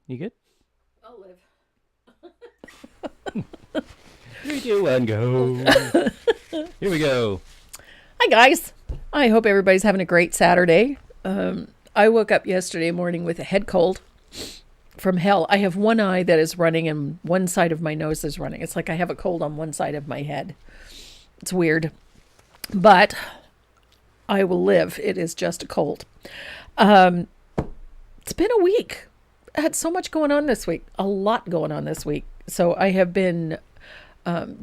You good? I'll live. 3, 2, 1, go. Here we go. Hi, guys. I hope everybody's having a great Saturday. I woke up yesterday morning with a head cold from hell. I have one eye that is running and one side of my nose is running. It's like I have a cold on one side of my head. It's weird. But I will live. It is just a cold. It's been a week. I had so much going on this week. A lot going on this week. So I have been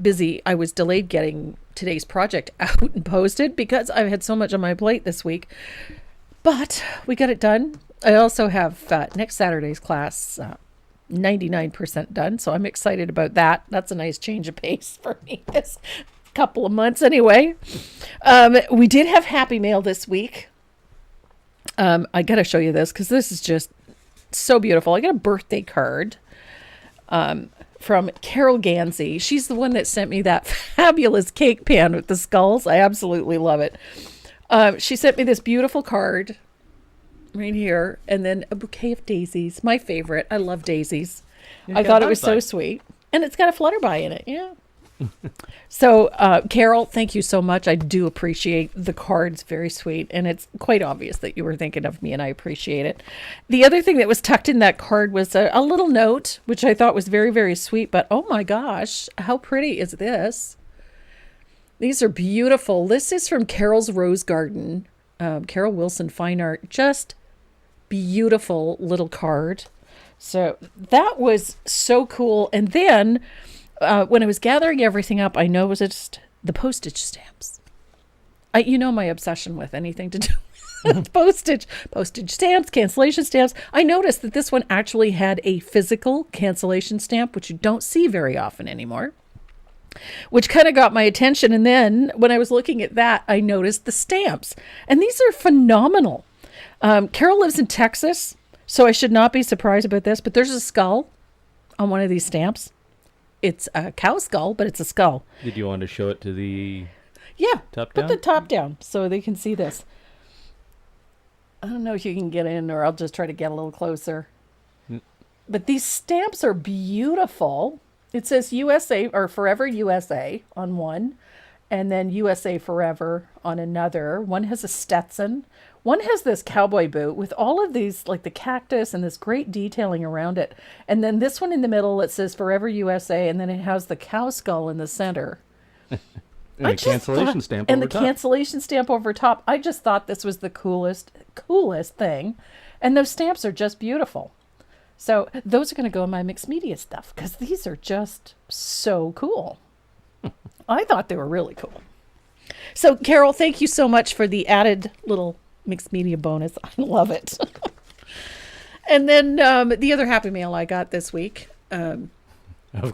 busy. I was delayed getting today's project out and posted because I've had so much on my plate this week. But we got it done. I also have next Saturday's class 99% done. So I'm excited about that. That's a nice change of pace for me this couple of months anyway. We did have Happy Mail this week. I got to show you this because this is just so beautiful. I got a birthday card from Carol Gansey. She's the one that sent me that fabulous cake pan with the skulls. I absolutely love it. She sent me this beautiful card right here, and then a bouquet of daisies. My favorite. I love daisies. I thought it was so sweet. And it's got a flutterby in it. Yeah. So, Carol, thank you so much. I do appreciate the cards. Very sweet. And it's quite obvious that you were thinking of me, and I appreciate it. The other thing that was tucked in that card was a little note, which I thought was very, very sweet. But, oh, my gosh, how pretty is this? These are beautiful. This is from Carol's Rose Garden. Carol Wilson Fine Art. Just beautiful little card. So that was so cool. And then when I was gathering everything up, I noticed the postage stamps. You know my obsession with anything to do with postage stamps, cancellation stamps. I noticed that this one actually had a physical cancellation stamp, which you don't see very often anymore, which kind of got my attention. And then when I was looking at that, I noticed the stamps. And these are phenomenal. Carol lives in Texas, so I should not be surprised about this, but there's a skull on one of these stamps. It's a cow skull, but it's a skull. Did you want to show it to the top down? Put the top down so they can see this. I don't know if you can get in, or I'll just try to get a little closer. But these stamps are beautiful. It says USA or Forever USA on one, and then USA Forever on another. One has a Stetson. One has this cowboy boot with all of these, like the cactus and this great detailing around it. And then this one in the middle, it says Forever USA, and then it has the cow skull in the center. And the cancellation stamp over top. And the cancellation stamp over top. I just thought this was the coolest thing. And those stamps are just beautiful. So those are going to go in my mixed media stuff because these are just so cool. I thought they were really cool. So, Carol, thank you so much for the added little mixed media bonus. I love it. And then the other Happy Mail I got this week. Of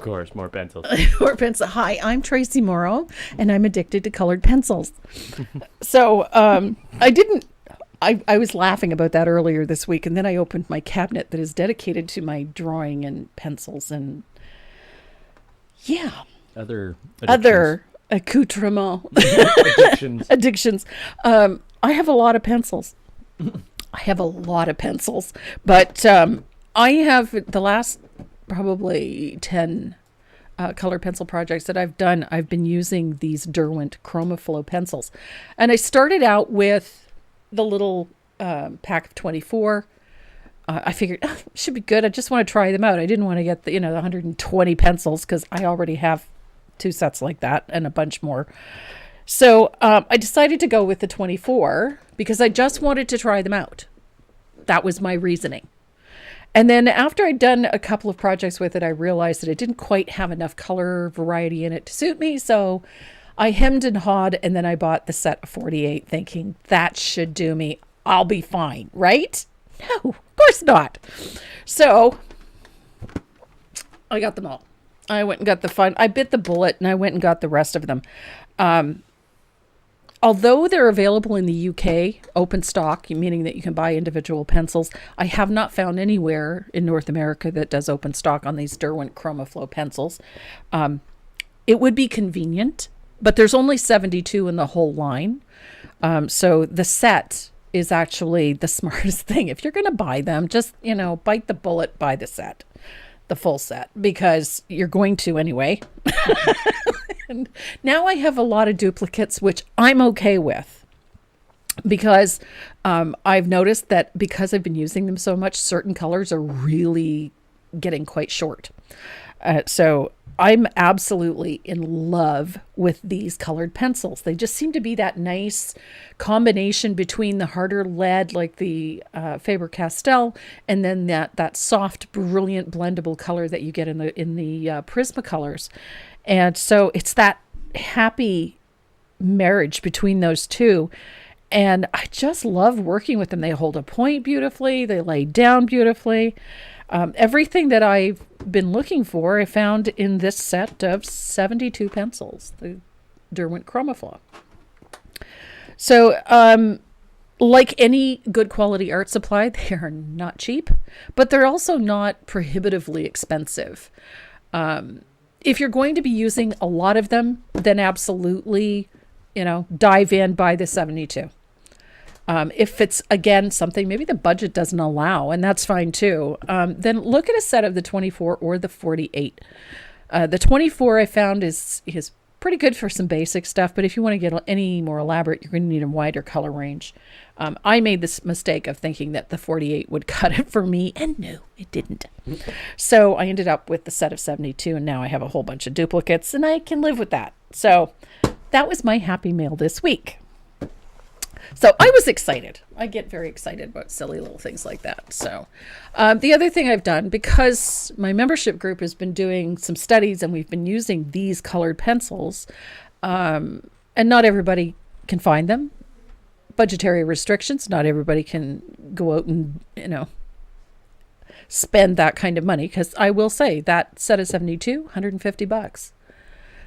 course, more pencils. More pencils. Hi, I'm Tracy Morrow, and I'm addicted to colored pencils. So I was laughing about that earlier this week, and then I opened my cabinet that is dedicated to my drawing and pencils and other accoutrements. Addictions. I have a lot of pencils. But I have the last probably 10 color pencil projects that I've done. I've been using these Derwent ChromaFlow pencils. And I started out with the little pack of 24. I figured should be good. I just want to try them out. I didn't want to get the 120 pencils because I already have 2 sets like that and a bunch more. So I decided to go with the 24 because I just wanted to try them out. That was my reasoning. And then after I'd done a couple of projects with it, I realized that it didn't quite have enough color variety in it to suit me. So I hemmed and hawed, and then I bought the set of 48 thinking that should do me. I'll be fine, right? No, of course not. So I got them all. I went and got I bit the bullet and I went and got the rest of them. Although they're available in the UK, open stock, meaning that you can buy individual pencils, I have not found anywhere in North America that does open stock on these Derwent ChromaFlow pencils. It would be convenient, but there's only 72 in the whole line. So the set is actually the smartest thing. If you're going to buy them, just, bite the bullet, buy the set, the full set, because you're going to anyway. And now I have a lot of duplicates, which I'm okay with, because I've noticed that because I've been using them so much, certain colors are really getting quite short. So I'm absolutely in love with these colored pencils. They just seem to be that nice combination between the harder lead, like the Faber-Castell, and then that soft, brilliant blendable color that you get in the Prismacolors. And so it's that happy marriage between those two. And I just love working with them. They hold a point beautifully. They lay down beautifully. Everything that I've been looking for, I found in this set of 72 pencils, the Derwent Chromaflow. So, like any good quality art supply, they are not cheap, but they're also not prohibitively expensive. If you're going to be using a lot of them, then absolutely, dive in, buy the 72. If it's, again, something maybe the budget doesn't allow, and that's fine too, then look at a set of the 24 or the 48. The 24 I found is pretty good for some basic stuff, but if you want to get any more elaborate, you're going to need a wider color range. I made this mistake of thinking that the 48 would cut it for me, and no, it didn't. So I ended up with the set of 72, and now I have a whole bunch of duplicates, and I can live with that. So that was my happy mail this week. So I was excited. I get very excited about silly little things like that. So the other thing I've done, because my membership group has been doing some studies and we've been using these colored pencils, and not everybody can find them. Budgetary restrictions. Not everybody can go out and, spend that kind of money. Because I will say that set of 72, $150.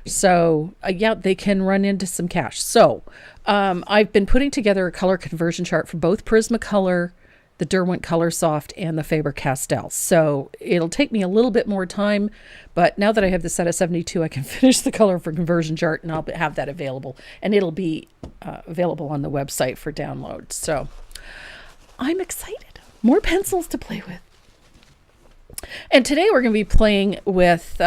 So they can run into some cash. So I've been putting together a color conversion chart for both Prismacolor, the Derwent Color Soft, and the Faber-Castell. So it'll take me a little bit more time, but now that I have the set of 72, I can finish the color for conversion chart, and I'll have that available, and it'll be available on the website for download. So I'm excited. More pencils to play with. And today we're going to be playing with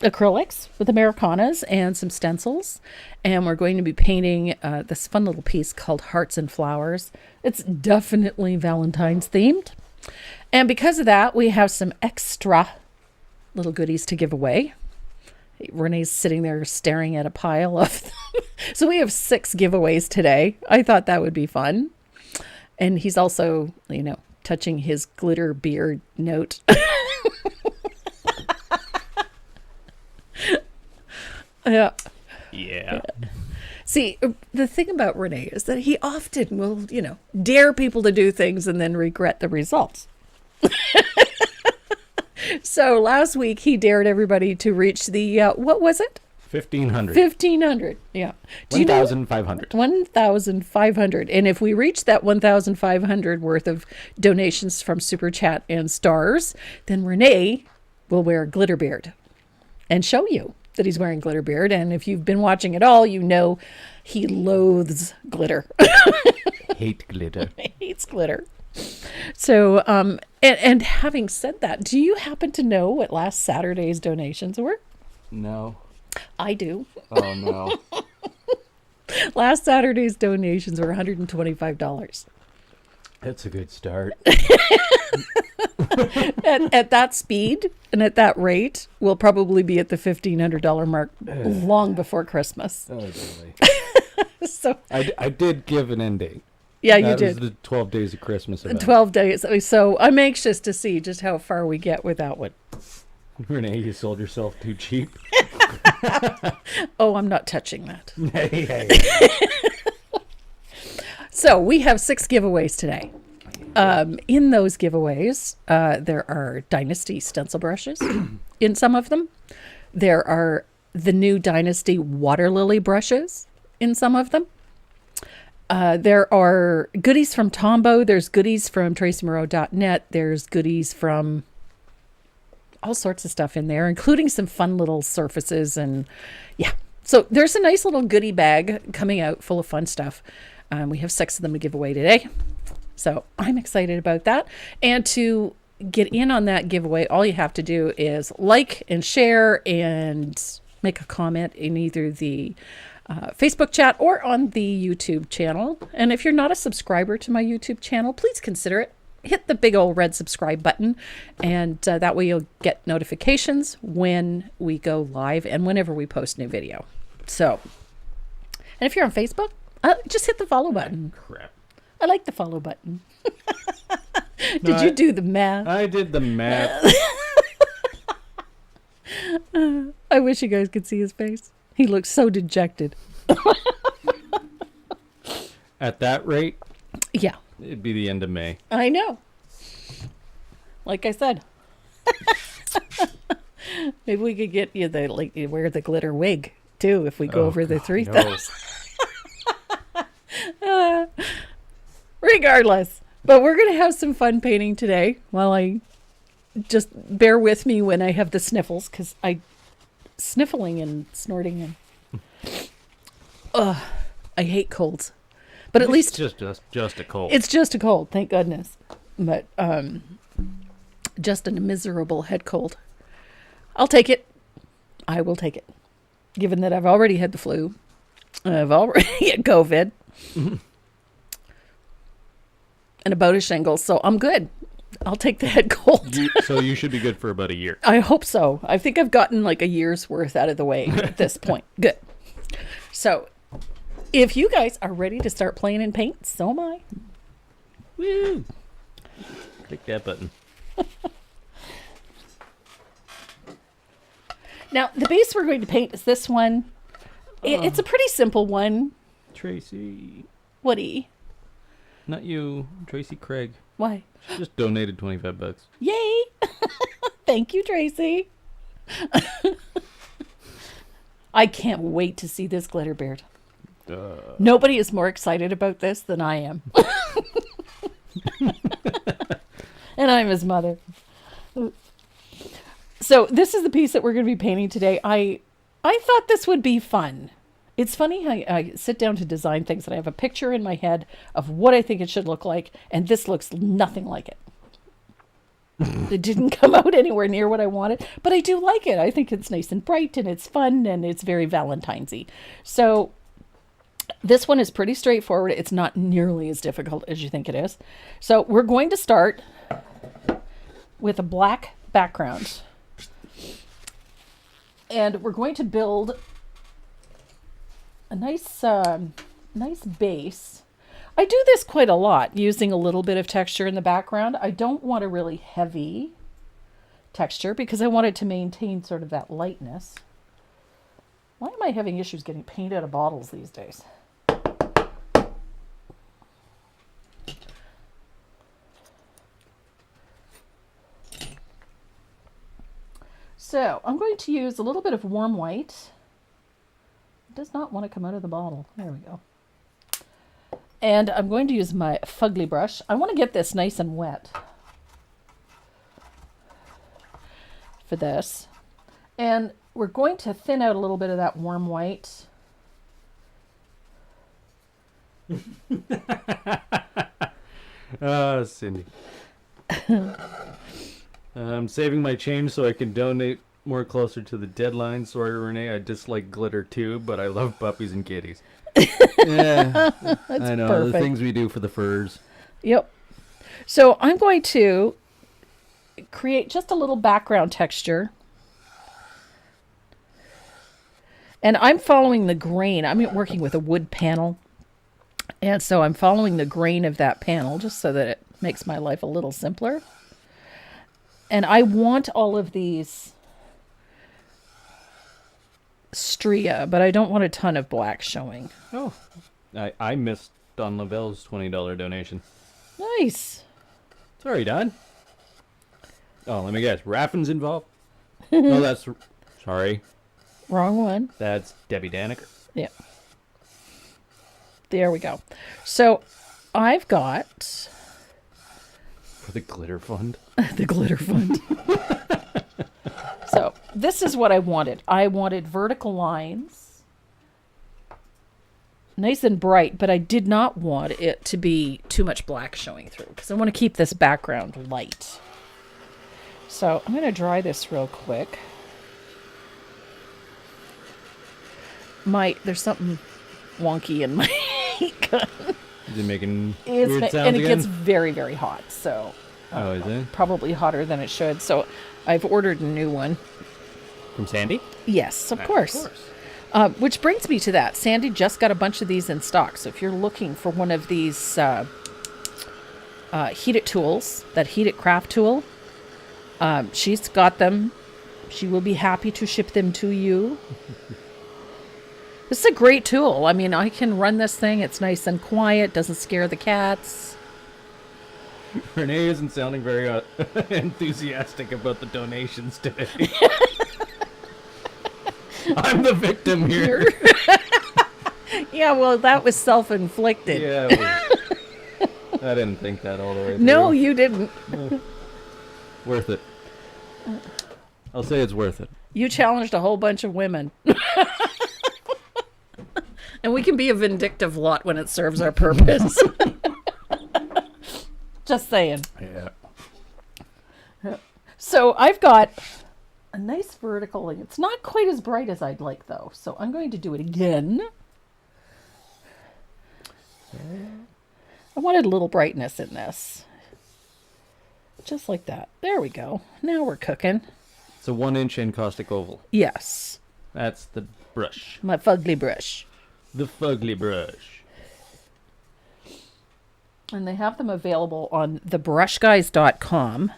acrylics with Americanas and some stencils, and we're going to be painting this fun little piece called Hearts and Flowers. It's definitely Valentine's themed, and because of that we have some extra little goodies to give away. Renee's sitting there staring at a pile of them. So we have 6 giveaways today. I thought that would be fun, and he's also touching his glitter beard note. Yeah. See, the thing about Renee is that he often will, dare people to do things and then regret the results. So last week he dared everybody to reach the, what was it? 1,500. 1,500, yeah. 1,500. 1,500. And if we reach that 1,500 worth of donations from Super Chat and stars, then Renee will wear a glitter beard and show you that he's wearing glitter beard. And if you've been watching at all, he loathes glitter. Hate glitter. Hates glitter. So, and having said that, do you happen to know what last Saturday's donations were? No. I do. Oh, no. Last Saturday's donations were $125. That's a good start. At that speed and at that rate, we'll probably be at the $1,500 mark long before Christmas. Oh, really? So I did give an ending. Yeah, that you did. Was the 12 days of Christmas event. 12 days. So I'm anxious to see just how far we get with that one. Renee, you sold yourself too cheap. Oh, I'm not touching that. Hey. So we have 6 giveaways today. In those giveaways, there are Dynasty stencil brushes in some of them. There are the new Dynasty water lily brushes in some of them. There are goodies from Tombow. There's goodies from TracyMoreau.net. There's goodies from all sorts of stuff in there, including some fun little surfaces. And yeah, so there's a nice little goodie bag coming out full of fun stuff. We have 6 of them to give away today. So I'm excited about that. And to get in on that giveaway, all you have to do is like and share and make a comment in either the Facebook chat or on the YouTube channel. And if you're not a subscriber to my YouTube channel, please consider it. Hit the big old red subscribe button, and that way you'll get notifications when we go live and whenever we post new video. So, and if you're on Facebook, just hit the follow button. Crap. I like the follow button. Did you do the math? I did the math. I wish you guys could see his face. He looks so dejected. At that rate, Yeah, it'd be the end of May. I know. Like I said. Maybe we could get you you wear the glitter wig too if we go over the 3,000. Regardless, but we're going to have some fun painting today. While I just bear with me when I have the sniffles, because I sniffling and snorting and I hate colds. But at least just a cold. it's just a cold, thank goodness. But just a miserable head cold. I'll take it. I will take it. Given that I've already had the flu, I've already had COVID. And a bout of shingles, so I'm good. I'll take the head cold. So you should be good for about a year. I hope so. I think I've gotten like a year's worth out of the way at this point. Good. So if you guys are ready to start playing in paint, so am I. Woo! Click that button. Now, the base we're going to paint is this one. It's a pretty simple one. Tracy. Woody. Not you, Tracy Craig. Why? She just donated $25. Yay! Thank you, Tracy. I can't wait to see this glitter beard. Nobody is more excited about this than I am. And I'm his mother. So this is the piece that we're going to be painting today. I thought this would be fun. It's funny how I sit down to design things and I have a picture in my head of what I think it should look like, and this looks nothing like it. It didn't come out anywhere near what I wanted, but I do like it. I think it's nice and bright and it's fun and it's very Valentine's-y. So this one is pretty straightforward. It's not nearly as difficult as you think it is. So we're going to start with a black background. And we're going to build a nice base. I do this quite a lot, using a little bit of texture in the background. I don't want a really heavy texture because I want it to maintain sort of that lightness. Why am I having issues getting paint out of bottles these days? So I'm going to use a little bit of warm white. It does not want to come out of the bottle. There we go. And I'm going to use my fugly brush. I want to get this nice and wet for this. And we're going to thin out a little bit of that warm white. Cindy. I'm saving my change so I can donate more closer to the deadline. Sorry, Renee, I dislike glitter too, but I love puppies and kitties. Yeah, I know. Perfect. The things we do for the furs. Yep. So I'm going to create just a little background texture. And I'm following the grain. I'm working with a wood panel. And so I'm following the grain of that panel just so that it makes my life a little simpler. And I want all of these stria, but I don't want a ton of black showing. Oh, I missed Don Lavelle's $20 donation. Nice. Sorry, Don. Oh, let me guess. Raffin's involved? No, that's... Sorry. Wrong one. That's Debbie Daniker. Yeah. There we go. So I've got... For the glitter fund? the glitter fund. So this is what I wanted. I wanted vertical lines, nice and bright, but I did not want it to be too much black showing through because I want to keep this background light. So I'm going to dry this real quick. There's something wonky in my heat gun. Is it making weird sounds and it again? gets very, very hot. So Oh, is it? probably hotter than it should. So I've ordered a new one. From Sandy? Yes, of course. Which brings me to that. Sandy just got a bunch of these in stock. So if you're looking for one of these heat it tools, that heat it craft tool, she's got them. She will be happy to ship them to you. This is a great tool. I mean, I can run this thing. It's nice and quiet. Doesn't scare the cats. Renee isn't sounding very enthusiastic about the donations today. I'm the victim here. Yeah, well, that was self-inflicted. Yeah, it was. I didn't think that all the way through. No, you didn't. Worth it. I'll say it's worth it. You challenged a whole bunch of women. And we can be a vindictive lot when it serves our purpose. Just saying. Yeah. So I've got a nice vertical. It's not quite as bright as I'd like, though. So I'm going to do it again. I wanted a little brightness in this. Just like that. There we go. Now we're cooking. It's a 1-inch encaustic oval. Yes. That's the brush. My fugly brush. The fugly brush. And they have them available on thebrushguys.com.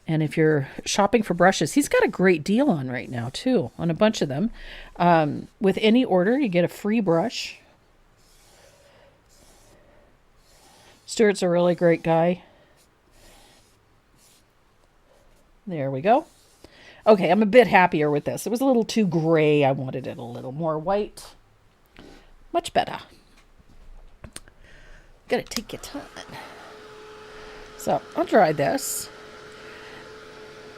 And if you're shopping for brushes, he's got a great deal on right now, too, on a bunch of them. With any order, you get a free brush. Stuart's a really great guy. There we go. Okay, I'm a bit happier with this. It was a little too gray. I wanted it a little more white. Much better. Gotta take your time. So I'll dry this.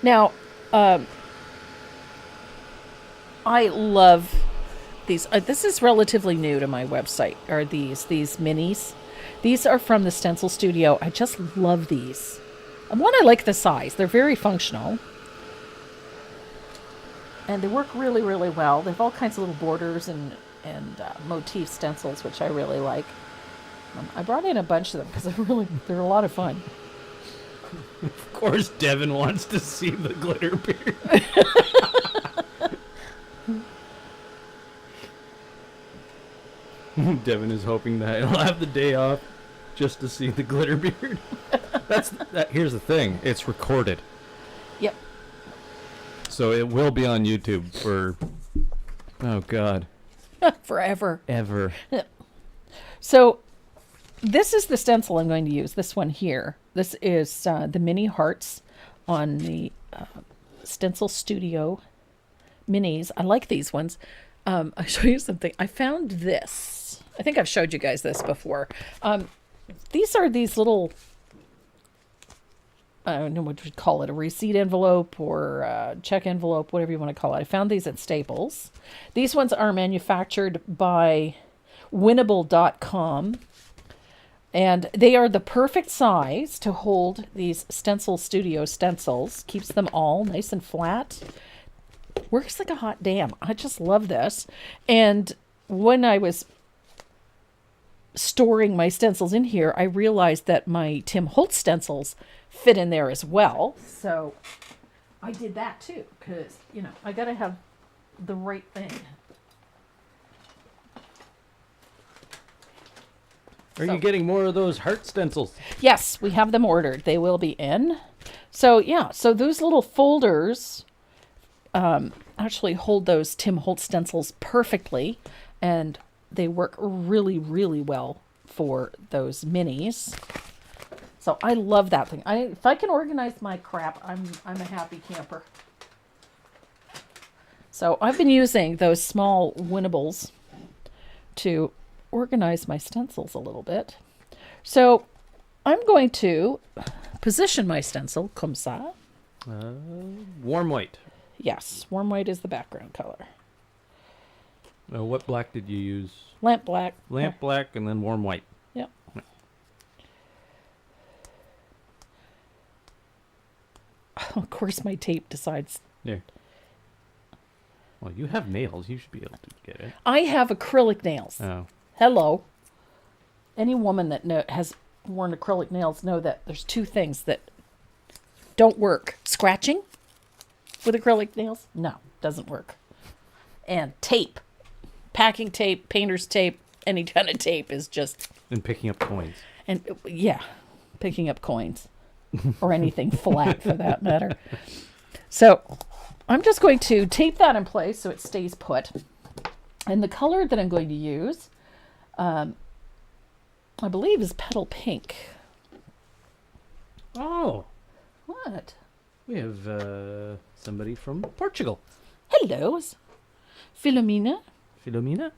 Now, I love these. This is relatively new to my website. Are these minis? These are from the Stencil Studio. I just love these. And one, I like the size. They're very functional. And they work really, really well. They have all kinds of little borders and motif stencils, which I really like. I brought in a bunch of them because they're a lot of fun. Of course, Devin wants to see the glitter beard. Devin is hoping that he'll have the day off just to see the glitter beard. Here's the thing. It's recorded. Yep. So it will be on YouTube for, oh God. Forever. Ever. So this is the stencil I'm going to use, this one here. This is the mini hearts on the Stencil Studio minis. I like these ones. I'll show you something. I found this. I think I've showed you guys this before. These are these little, I don't know what you'd call it, a receipt envelope or a check envelope, whatever you want to call it. I found these at Staples. These ones are manufactured by winnable.com. And they are the perfect size to hold these Stencil Studio stencils. Keeps them all nice and flat. Works like a hot damn. I just love this. And when I was storing my stencils in here, I realized that my Tim Holtz stencils fit in there as well. So I did that too, because, I got to have the right thing. Are you getting more of those heart stencils? Yes, we have them ordered. They will be in. So, yeah. So those little folders actually hold those Tim Holtz stencils perfectly. And they work really, really well for those minis. So I love that thing. If I can organize my crap, I'm a happy camper. So I've been using those small winnables to organize my stencils a little bit. So I'm going to position my stencil comme ça. Warm white. Yes, warm white is the background color. What black did you use? Lamp black. Lamp black and then warm white. Yep. Of course, my tape decides. There. Well, you have nails. You should be able to get it. I have acrylic nails. Oh. Hello. Any woman that has worn acrylic nails know that there's two things that don't work. Scratching with acrylic nails? No, doesn't work. And tape. Packing tape, painter's tape, any kind of tape is just... And picking up coins. And yeah, picking up coins. Or anything flat for that matter. So I'm just going to tape that in place so it stays put. And the color that I'm going to use, I believe, is petal pink. Oh. What? We have somebody from Portugal. Hello. Philomena. Philomena?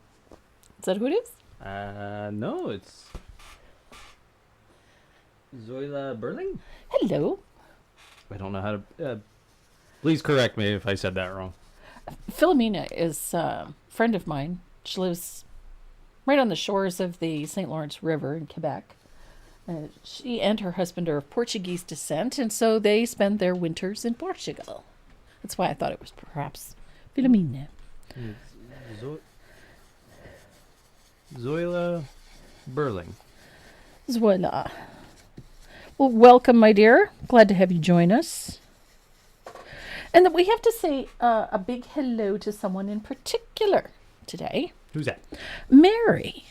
Is that who it is? No, it's Zoila Berling? Hello. I don't know how to... please correct me if I said that wrong. Philomena is a friend of mine. She lives right on the shores of the St. Lawrence River in Quebec. She and her husband are of Portuguese descent, and so they spend their winters in Portugal. That's why I thought it was perhaps Philomena. Zoila Berling. Zoila. Well, welcome, my dear. Glad to have you join us. And that we have to say a big hello to someone in particular today. Who's that? Mary.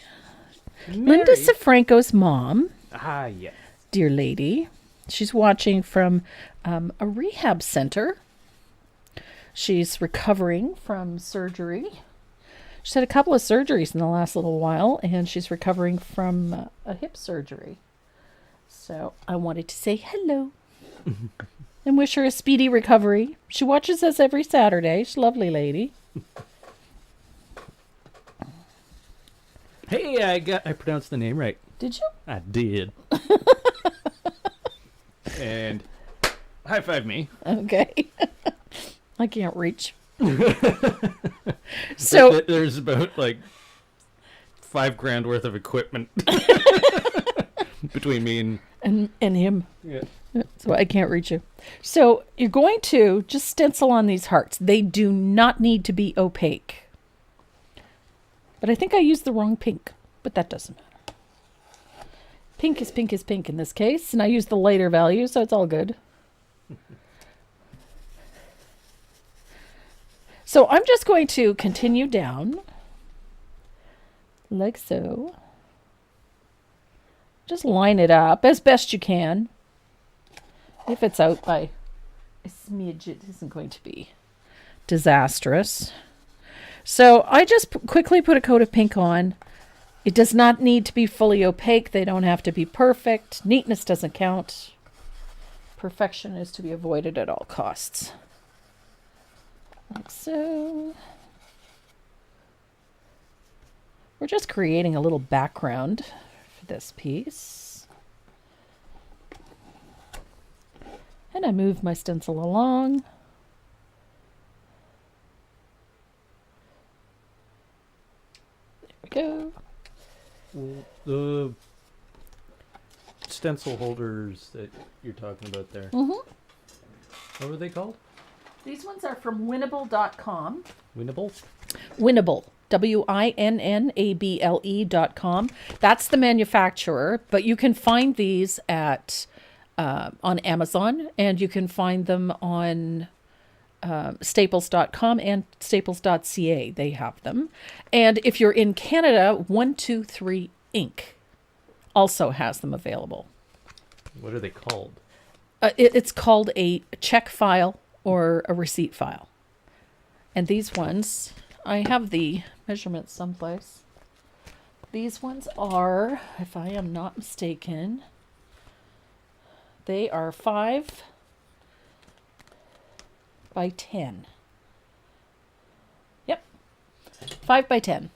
Linda Safranco's mom. Ah, yes. Dear lady. She's watching from a rehab center. She's recovering from surgery. She's had a couple of surgeries in the last little while, and she's recovering from a hip surgery. So I wanted to say hello and wish her a speedy recovery. She watches us every Saturday. She's a lovely lady. Hey, I pronounced the name right. Did you? I did. And high five me. Okay. I can't reach. So there's about like $5,000 worth of equipment between me and him. Yeah. So I can't reach you. So you're going to just stencil on these hearts. They do not need to be opaque. But I think I used the wrong pink, but that doesn't matter. Pink is pink is pink in this case, and I used the lighter value, so it's all good. So I'm just going to continue down, like so. Just line it up as best you can. If it's out by a smidge, it isn't going to be disastrous. So I just quickly put a coat of pink on. It does not need to be fully opaque. They don't have to be perfect. Neatness doesn't count. Perfection is to be avoided at all costs. Like so. We're just creating a little background for this piece. And I move my stencil along. There we go. The stencil holders that you're talking about there. Mm-hmm. What were they called? These ones are from winnable.com. Winnable? Winnable. WINNABLE.com. That's the manufacturer, but you can find these at on Amazon, and you can find them on staples.com and staples.ca. They have them. And if you're in Canada, 123 Inc. also has them available. What are they called? It's called a check file or a receipt file. And these ones, I have the measurements someplace. These ones are, if I am not mistaken, they are 5 by 10. Yep. 5 by 10.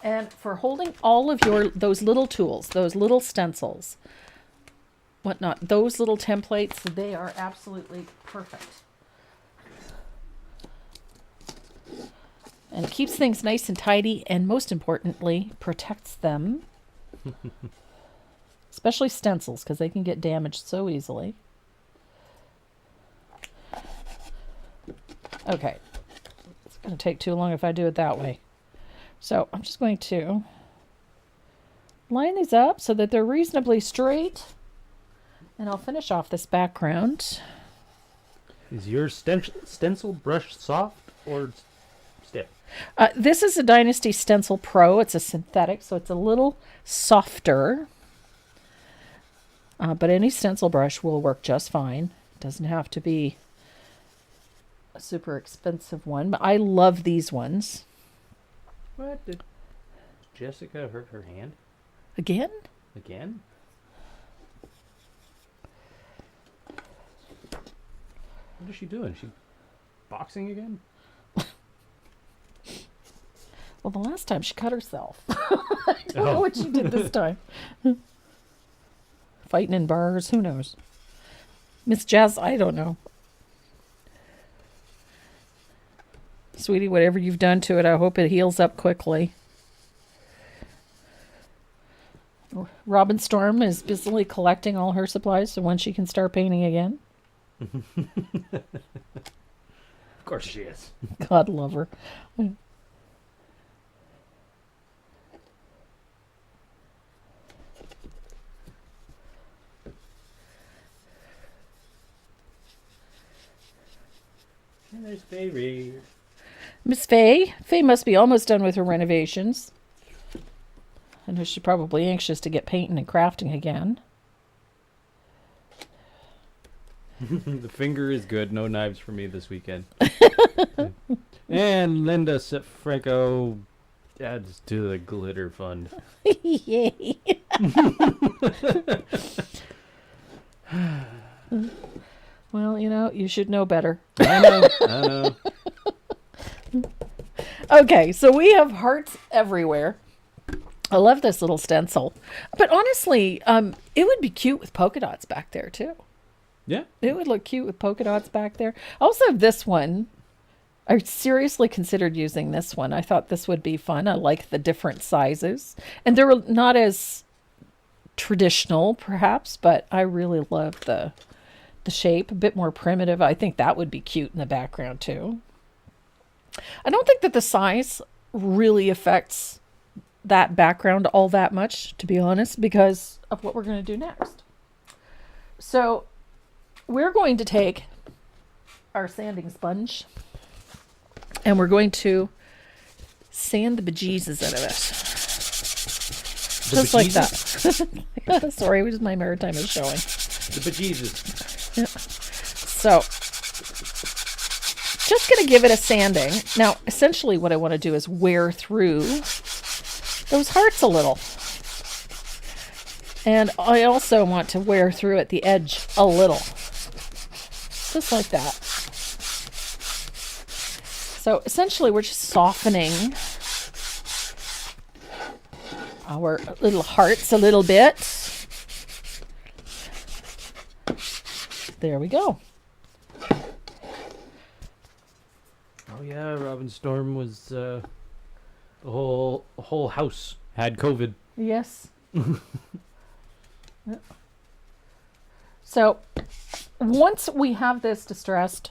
And for holding all of those little tools, those little stencils, whatnot, those little templates, they are absolutely perfect. And it keeps things nice and tidy, and most importantly, protects them. Especially stencils, because they can get damaged so easily. Okay. It's going to take too long if I do it that way. So I'm just going to line these up so that they're reasonably straight. And I'll finish off this background. Is your stencil brush soft or stiff? This is a Dynasty Stencil Pro. It's a synthetic, so it's a little softer. But any stencil brush will work just fine. It doesn't have to be a super expensive one. But I love these ones. What? Did Jessica hurt her hand? Again? Again? What is she doing? She boxing again? Well, the last time she cut herself. I don't know what she did this time. Fighting in bars, who knows? Miss Jazz, I don't know. Sweetie, whatever you've done to it, I hope it heals up quickly. Robin Storm is busily collecting all her supplies so when she can start painting again. Of course she is. God love her. And there's Fairy. Miss Faye. Faye must be almost done with her renovations. I know she's probably anxious to get painting and crafting again. The finger is good. No knives for me this weekend. And Linda Franco adds to the glitter fund. Yay. Well, you know, you should know better. I know. Okay, so we have hearts everywhere. I love this little stencil. But honestly, it would be cute with polka dots back there, too. Yeah. It would look cute with polka dots back there. I also have this one. I seriously considered using this one. I thought this would be fun. I like the different sizes. And they're not as traditional, perhaps, but I really love the shape. A bit more primitive. I think that would be cute in the background, too. I don't think that the size really affects that background all that much, to be honest, because of what we're going to do next. So we're going to take our sanding sponge and we're going to sand the bejesus out of it. Just like that. Sorry, it was my maritime is showing. The bejesus. Yeah. So just going to give it a sanding. Now, essentially what I want to do is wear through those hearts a little. And I also want to wear through at the edge a little. Just like that. So essentially we're just softening our little hearts a little bit. There we go. Oh yeah, Robin Storm was the whole house had COVID. Yes. Yep. So once we have this distressed,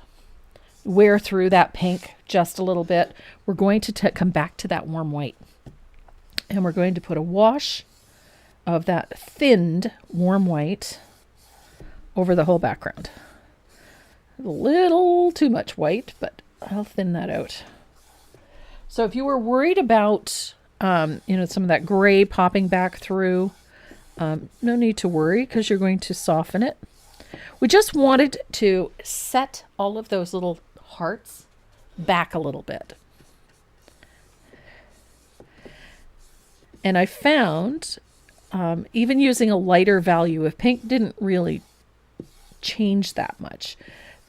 wear through that pink just a little bit, we're going to come back to that warm white. And we're going to put a wash of that thinned warm white over the whole background. A little too much white, but I'll thin that out. So if you were worried about, some of that gray popping back through, no need to worry because you're going to soften it. We just wanted to set all of those little hearts back a little bit. And I found even using a lighter value of pink didn't really change that much.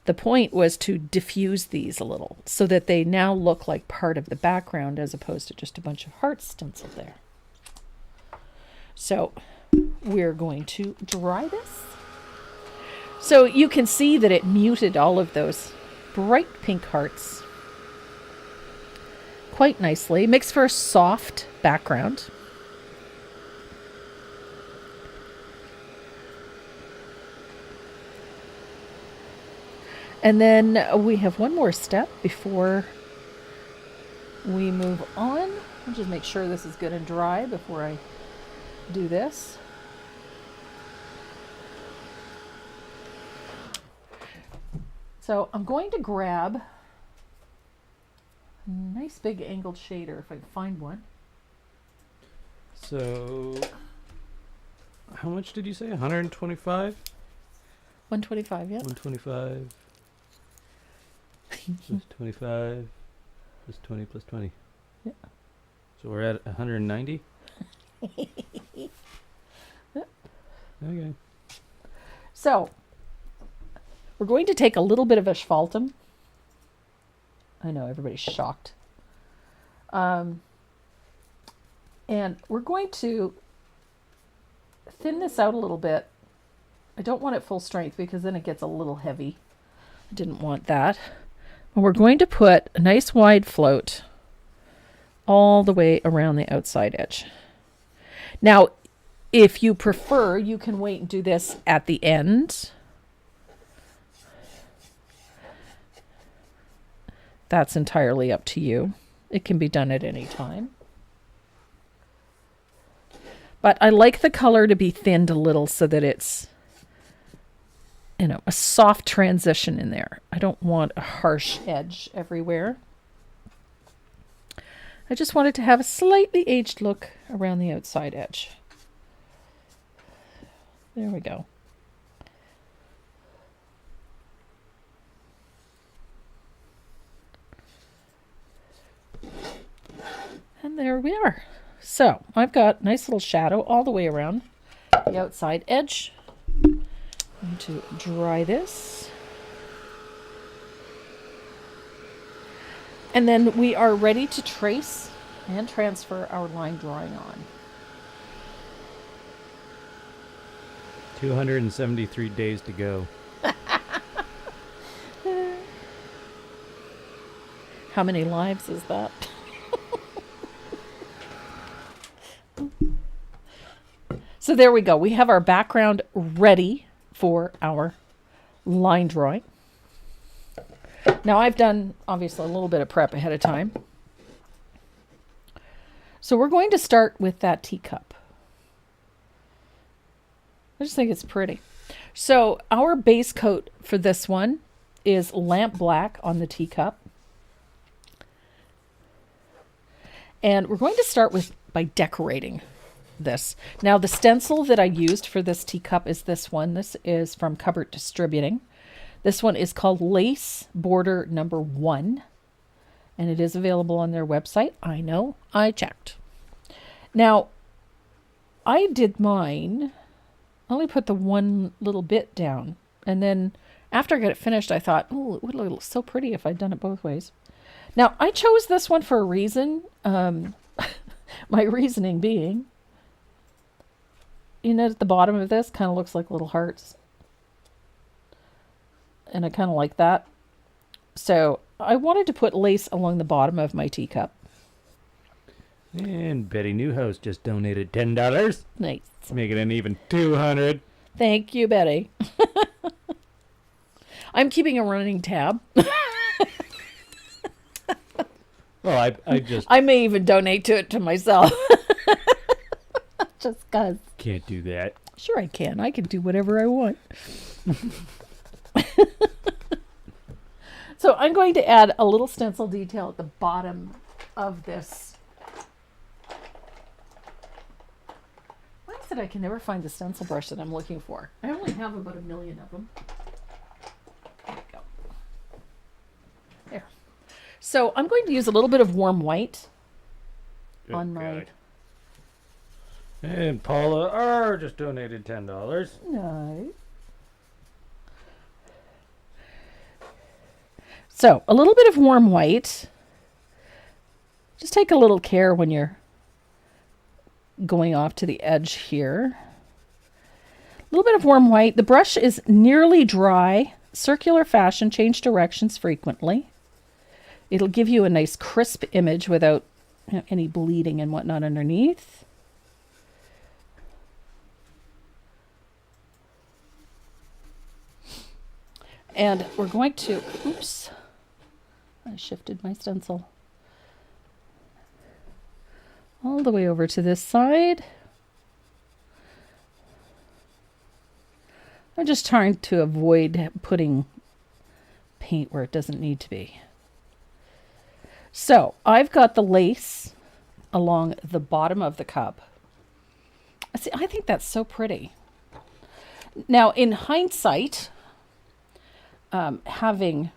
The point was to diffuse these a little so that they now look like part of the background as opposed to just a bunch of hearts stenciled there. So we're going to dry this. So you can see that it muted all of those bright pink hearts quite nicely. Makes for a soft background. And then we have one more step before we move on. I'll just make sure this is good and dry before I do this. So I'm going to grab a nice big angled shader if I can find one. So, how much did you say? 125? 125, yeah. 125 plus 25 plus 20 plus 20. Yeah. So we're at 190? Okay. So, we're going to take a little bit of asphaltum. I know, everybody's shocked. And we're going to thin this out a little bit. I don't want it full strength because then it gets a little heavy. I didn't want that. And we're going to put a nice wide float all the way around the outside edge. Now, if you prefer, you can wait and do this at the end. That's entirely up to you. It can be done at any time. But I like the color to be thinned a little so that it's, you know, a soft transition in there. I don't want a harsh edge everywhere. I just want it to have a slightly aged look around the outside edge. There we go. And there we are. So I've got a nice little shadow all the way around the outside edge. I'm going to dry this. And then we are ready to trace and transfer our line drawing on. 273 days to go. How many lives is that? So there we go. We have our background ready for our line drawing. Now I've done obviously a little bit of prep ahead of time. So we're going to start with that teacup. I just think it's pretty. So our base coat for this one is lamp black on the teacup. And we're going to start by decorating this. Now the stencil that I used for this teacup is this one. This is from Cupboard Distributing. This one is called Lace Border Number 1. And it is available on their website. I know, I checked. Now, I did mine. I only put the one little bit down. And then after I got it finished, I thought, oh, it would look so pretty if I'd done it both ways. Now, I chose this one for a reason. My reasoning being, you know, at the bottom of this kind of looks like little hearts. And I kind of like that. So I wanted to put lace along the bottom of my teacup. And Betty Newhouse just donated $10. Nice. Making it even 200. Thank you, Betty. I'm keeping a running tab. Well, I may even donate to it to myself. Just cause. Can't do that. Sure I can. I can do whatever I want. So I'm going to add a little stencil detail at the bottom of this. Why is it I can never find the stencil brush that I'm looking for? I only have about 1 million of them. There we go. There. So I'm going to use a little bit of warm white on my... And Paula R just donated $10. Nice. So a little bit of warm white. Just take a little care when you're going off to the edge here. A little bit of warm white. The brush is nearly dry. Circular fashion. Change directions frequently. it'll give you a nice crisp image without any bleeding and whatnot underneath. And we're going to, oops, I shifted my stencil all the way over to this side. I'm just trying to avoid putting paint where it doesn't need to be. So I've got the lace along the bottom of the cup. See, I think that's so pretty. Now, in hindsight, having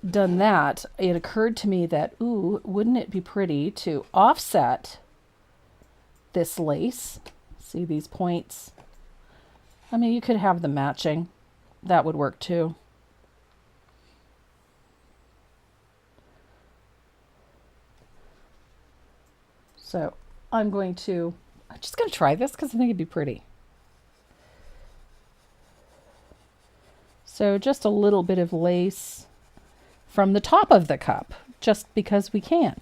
done that, it occurred to me that, ooh, wouldn't it be pretty to offset this lace? See these points? I mean, you could have them matching. That would work too. So I'm just going to try this because I think it'd be pretty. So just a little bit of lace from the top of the cup, just because we can.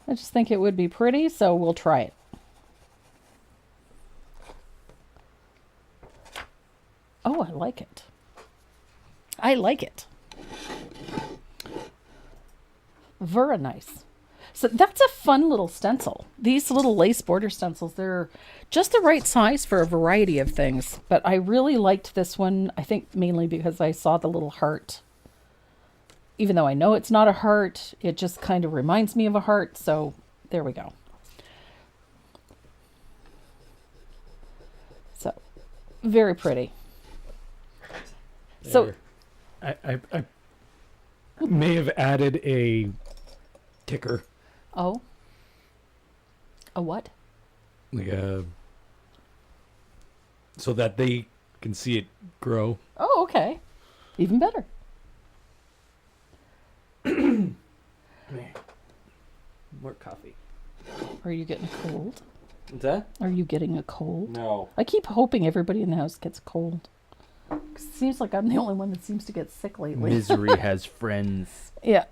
I just think it would be pretty, so we'll try it. Oh, I like it. I like it. Very nice. So that's a fun little stencil. These little lace border stencils, they're just the right size for a variety of things. But I really liked this one, I think mainly because I saw the little heart. Even though I know it's not a heart, it just kind of reminds me of a heart. So there we go. So very pretty. There. So I may have added a ticker. Oh. A what? Like so that they can see it grow. Oh, okay. Even better. More coffee. Are you getting a cold? What's that? Are you getting a cold? No. I keep hoping everybody in the house gets a cold. 'Cause it seems like I'm the only one that seems to get sick lately. Misery has friends. Yeah.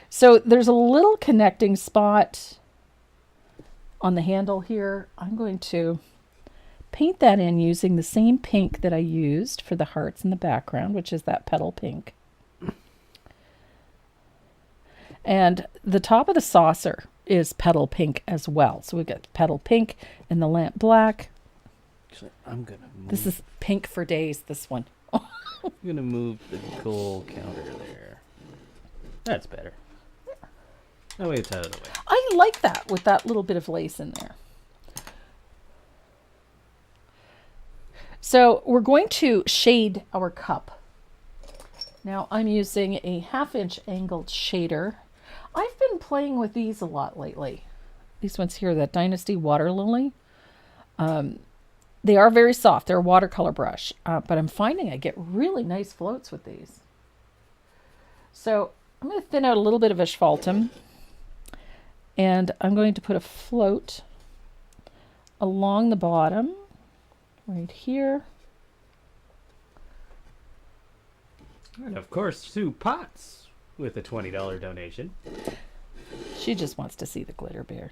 So there's a little connecting spot on the handle here. I'm going to paint that in using the same pink that I used for the hearts in the background, which is that petal pink. And the top of the saucer is petal pink as well. So we've got petal pink and the lamp black. Actually, I'm gonna move. This is pink for days, this one. I'm gonna move the goal counter there. That's better. That way it's out of the way. I like that with that little bit of lace in there. So we're going to shade our cup. Now I'm using a 1/2 inch angled shader. I've been playing with these a lot lately. These ones here, that Dynasty Water Lily. They are very soft. They're a watercolor brush, but I'm finding I get really nice floats with these. So I'm going to thin out a little bit of asphaltum, and I'm going to put a float along the bottom, right here. And of course, Sue Potts with a $20 donation. She just wants to see the glitter beard.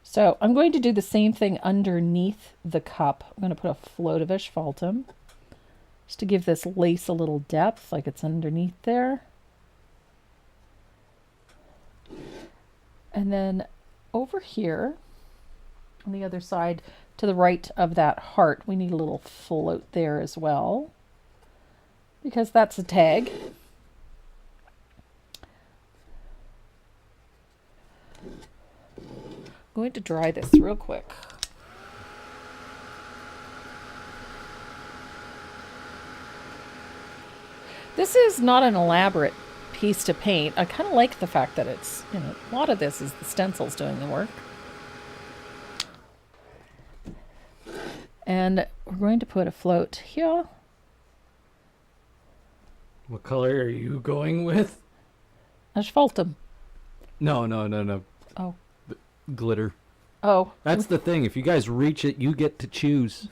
So I'm going to do the same thing underneath the cup. I'm going to put a float of asphaltum just to give this lace a little depth, like it's underneath there. And then over here on the other side to the right of that heart, we need a little float there as well, because that's a tag. I'm going to dry this real quick. This is not an elaborate piece to paint. I kind of like the fact that it's, a lot of this is the stencils doing the work. And we're going to put a float here. What color are you going with? Asphaltum. No. Oh. Glitter. Oh. That's the thing. If you guys reach it, you get to choose.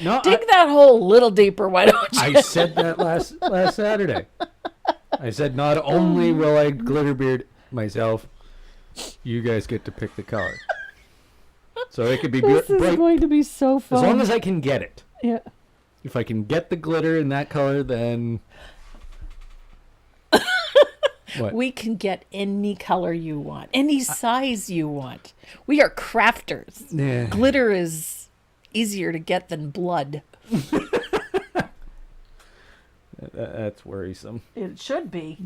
No, Dig that hole a little deeper, why don't you? I said that last Saturday. I said not only will I glitter beard myself, you guys get to pick the color. So it could be This is bright, going to be so fun. as long as I can get it. Yeah. If I can get the glitter in that color, then what? We can get any color you want, any size you want. We are crafters. Yeah. Glitter is easier to get than blood. That's worrisome. It should be.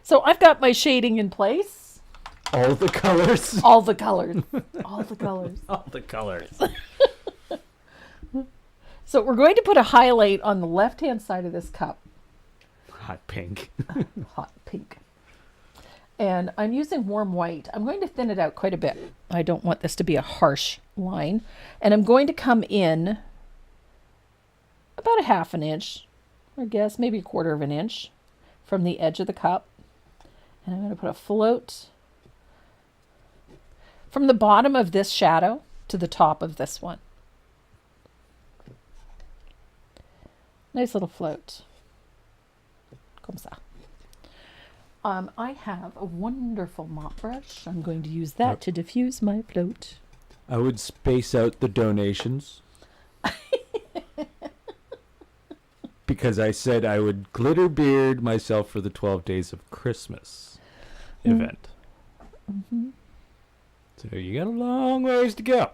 So I've got my shading in place. All the colors. All the colors. All the colors. All the colors. So we're going to put a highlight on the left-hand side of this cup. Hot pink. Hot pink. And I'm using warm white. I'm going to thin it out quite a bit. I don't want this to be a harsh line. And I'm going to come in about a half an inch, I guess, maybe a quarter of an inch from the edge of the cup. And I'm going to put a float from the bottom of this shadow to the top of this one. Nice little float. Comme ça. I have a wonderful mop brush. I'm going to use that to diffuse my float. I would space out the donations. Because I said I would glitter beard myself for the 12 Days of Christmas event. Mm-hmm. So you got a long ways to go.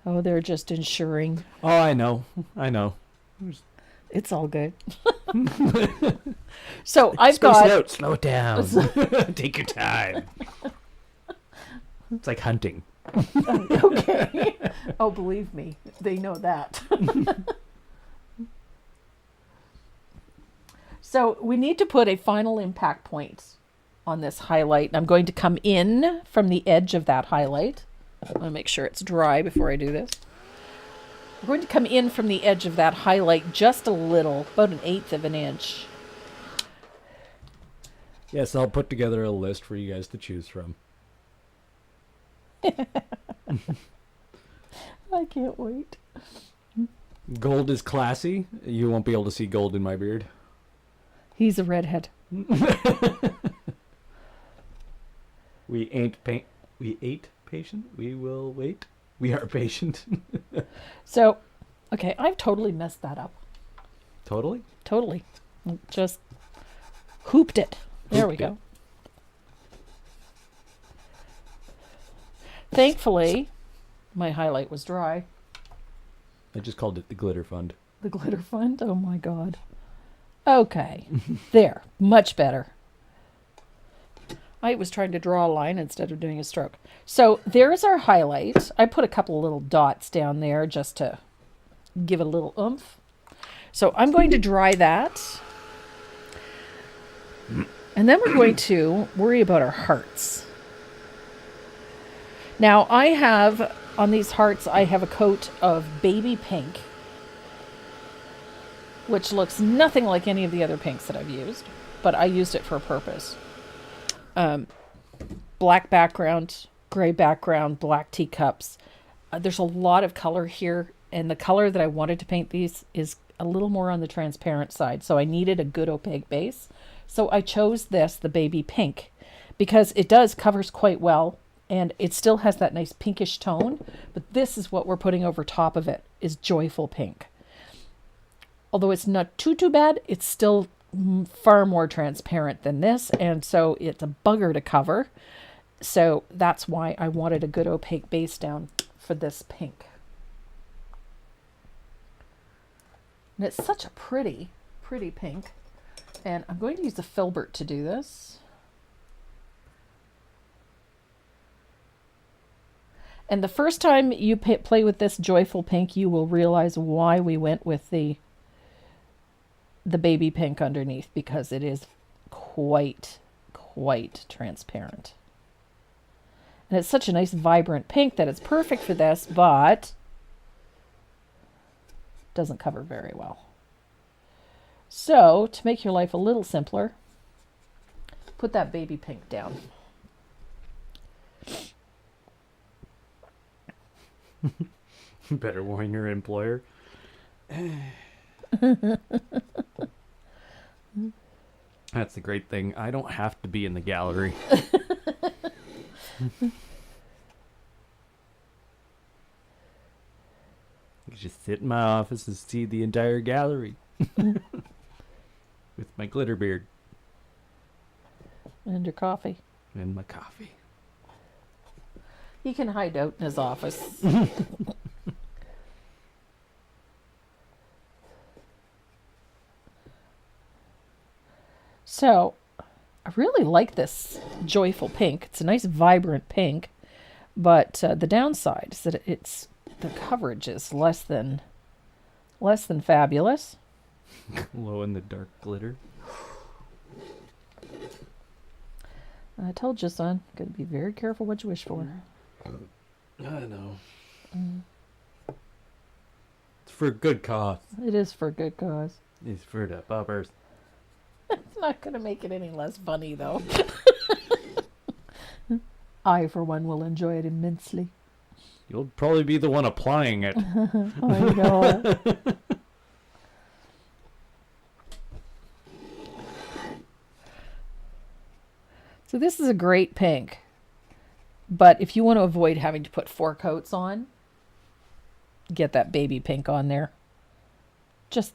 Oh, they're just ensuring. Oh, I know. It's all good. So I've Space got... it out. Slow it down. Take your time. It's like hunting. Okay. Oh, believe me, they know that. So we need to put a final impact point on this highlight. I'm going to come in from the edge of that highlight. I want to make sure it's dry before I do this. I'm going to come in from the edge of that highlight just a little, about 1/8 of an inch. Yes, I'll put together a list for you guys to choose from. I can't wait. Gold is classy. You won't be able to see gold in my beard. He's a redhead. We ain't patient. We will wait. We are patient. So, okay, I've totally messed that up. Totally? Totally. Just hooped it. There we go. Thankfully, my highlight was dry. I just called it the glitter fund. The glitter fund? Oh my God. Okay. There. Much better. I was trying to draw a line instead of doing a stroke. So there's our highlight. I put a couple of little dots down there just to give it a little oomph. So I'm going to dry that. And then we're going to worry about our hearts. Now I have, on these hearts, I have a coat of baby pink, which looks nothing like any of the other pinks that I've used, but I used it for a purpose. Black background, gray background, black teacups. There's a lot of color here, and the color that I wanted to paint these is a little more on the transparent side, so I needed a good opaque base. So I chose this, the baby pink, because it covers quite well, and it still has that nice pinkish tone, but this is what we're putting over top of it, is joyful pink. Although it's not too bad, it's still far more transparent than this, and so it's a bugger to cover. So that's why I wanted a good opaque base down for this pink. And it's such a pretty pink. And I'm going to use a filbert to do this. And the first time you play with this joyful pink, you will realize why we went with the baby pink underneath, because it is quite transparent. And it's such a nice vibrant pink that it's perfect for this, but doesn't cover very well. So, to make your life a little simpler, put that baby pink down. Better warn your employer. That's the great thing. I don't have to be in the gallery. I just sit in my office and see the entire gallery with my glitter beard And your coffee. and my coffee. He can hide out in his office. So, I really like this joyful pink. It's a nice vibrant pink, but the downside is that the coverage is less than fabulous. Glow in the dark glitter. I told you, son, gotta be very careful what you wish for. I know. It's for a good cause. It is for a good cause. It's for the puppers. It's not gonna make it any less funny, though. I, for one, will enjoy it immensely. You'll probably be the one applying it. I know. So this is a great pink, but if you want to avoid having to put 4 coats on, get that baby pink on there. Just,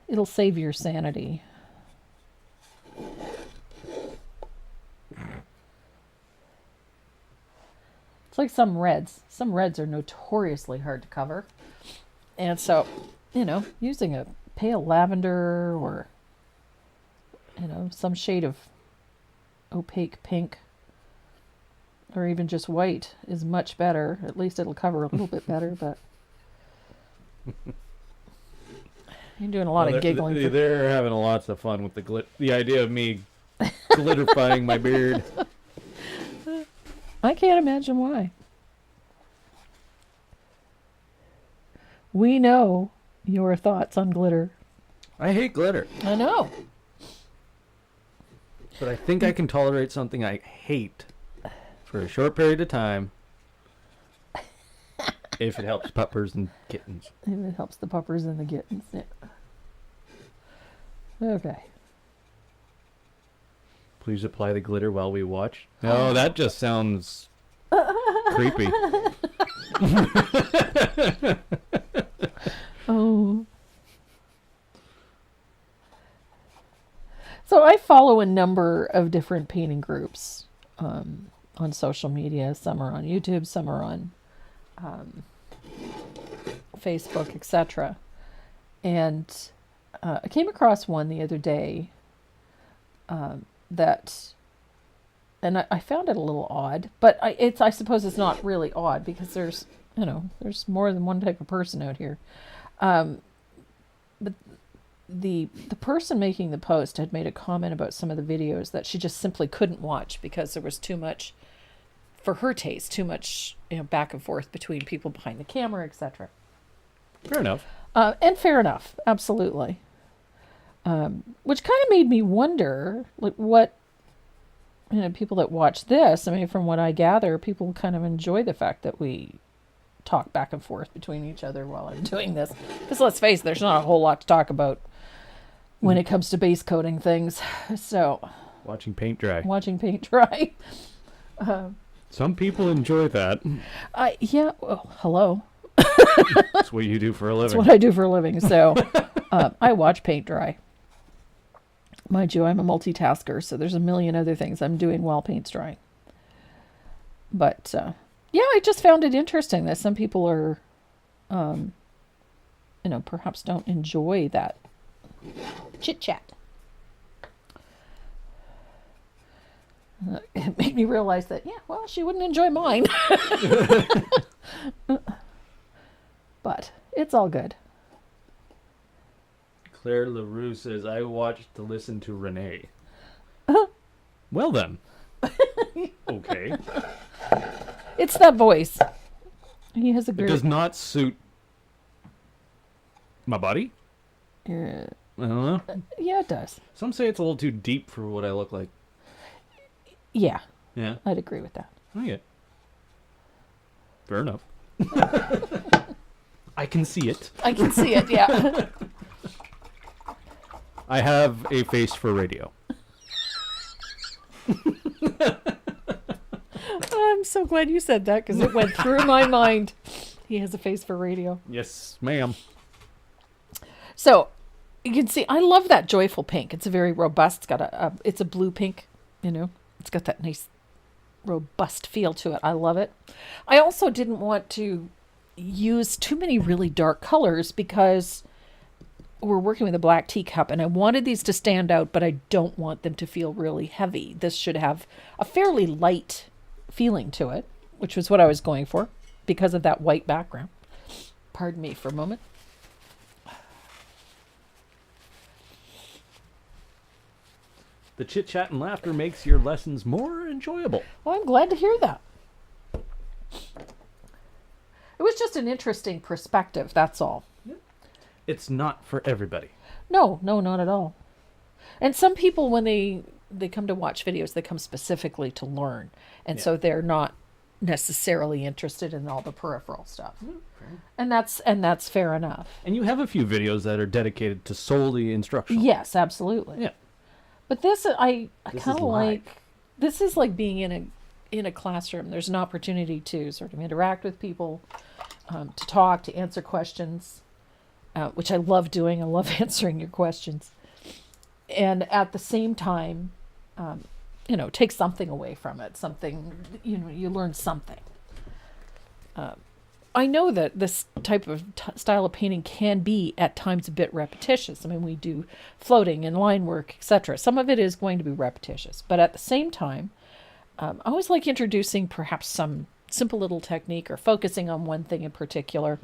it'll save your sanity. It's like some reds. Some reds are notoriously hard to cover. And so, using a pale lavender or, some shade of opaque pink or even just white is much better. At least it'll cover a little bit better, but you're doing a lot of giggling. They're having lots of fun with the idea of me glitterifying my beard. I can't imagine why. We know your thoughts on glitter. I hate glitter. I know. But I think I can tolerate something I hate for a short period of time if it helps puppers and kittens. If it helps the puppers and the kittens. Yeah. Okay. Please apply the glitter while we watch. No, that just sounds creepy. Oh. So I follow a number of different painting groups on social media. Some are on YouTube, some are on Facebook, etc. And I came across one the other day that, and I found it a little odd, but I suppose it's not really odd because there's more than one type of person out here. But the person making the post had made a comment about some of the videos that she just simply couldn't watch because there was too much, for her taste, too much back and forth between people behind the camera, etc. Fair enough. And fair enough, absolutely. Which kind of made me wonder, like, what people that watch this. I mean, from what I gather, people kind of enjoy the fact that we talk back and forth between each other while I'm doing this. Because let's face it, there's not a whole lot to talk about when it comes to base coating things. So Watching paint dry. Some people enjoy that. Yeah. Well, hello. That's what you do for a living. That's what I do for a living. So I watch paint dry. Mind you, I'm a multitasker, so there's a million other things I'm doing while paint's drying. But yeah, I just found it interesting that some people are, perhaps don't enjoy that chit chat. It made me realize that, she wouldn't enjoy mine. But it's all good. Claire LaRue says, I watched to listen to Renee. Well then. Okay. It's that voice. He has a It great... does not suit My body? Uh, I don't know. yeah, it does. Some say it's a little too deep for what I look like. Yeah, Yeah. I'd agree with that. Okay. Fair enough. I can see it. I can see it, yeah. I have a face for radio. I'm so glad you said that because it went through my mind. He has a face for radio. Yes, ma'am. So you can see, I love that joyful pink. It's a very robust. It's got it's a blue pink, you know. It's got that nice robust feel to it. I love it. I also didn't want to use too many really dark colors because we're working with a black teacup and I wanted these to stand out, but I don't want them to feel really heavy. This should have a fairly light feeling to it, which was what I was going for because of that white background. Pardon me for a moment. The chit chat and laughter makes your lessons more enjoyable. Well, I'm glad to hear that. It was just an interesting perspective, that's all. It's not for everybody. No, not at all. And some people, when they come to watch videos, they come specifically to learn. And so they're not necessarily interested in all the peripheral stuff. And that's fair enough. And you have a few videos that are dedicated to solely instructional. Yes, absolutely. Yeah. But this, I This kind is of live. like, this is like being in a classroom. There's an opportunity to sort of interact with people, to talk, to answer questions, which I love doing. I love answering your questions. And at the same time, take something away from it. Something, you learn something. I know that this type of style of painting can be at times a bit repetitious. I mean, we do floating and line work, etc. Some of it is going to be repetitious, but at the same time, I always like introducing perhaps some simple little technique or focusing on one thing in particular.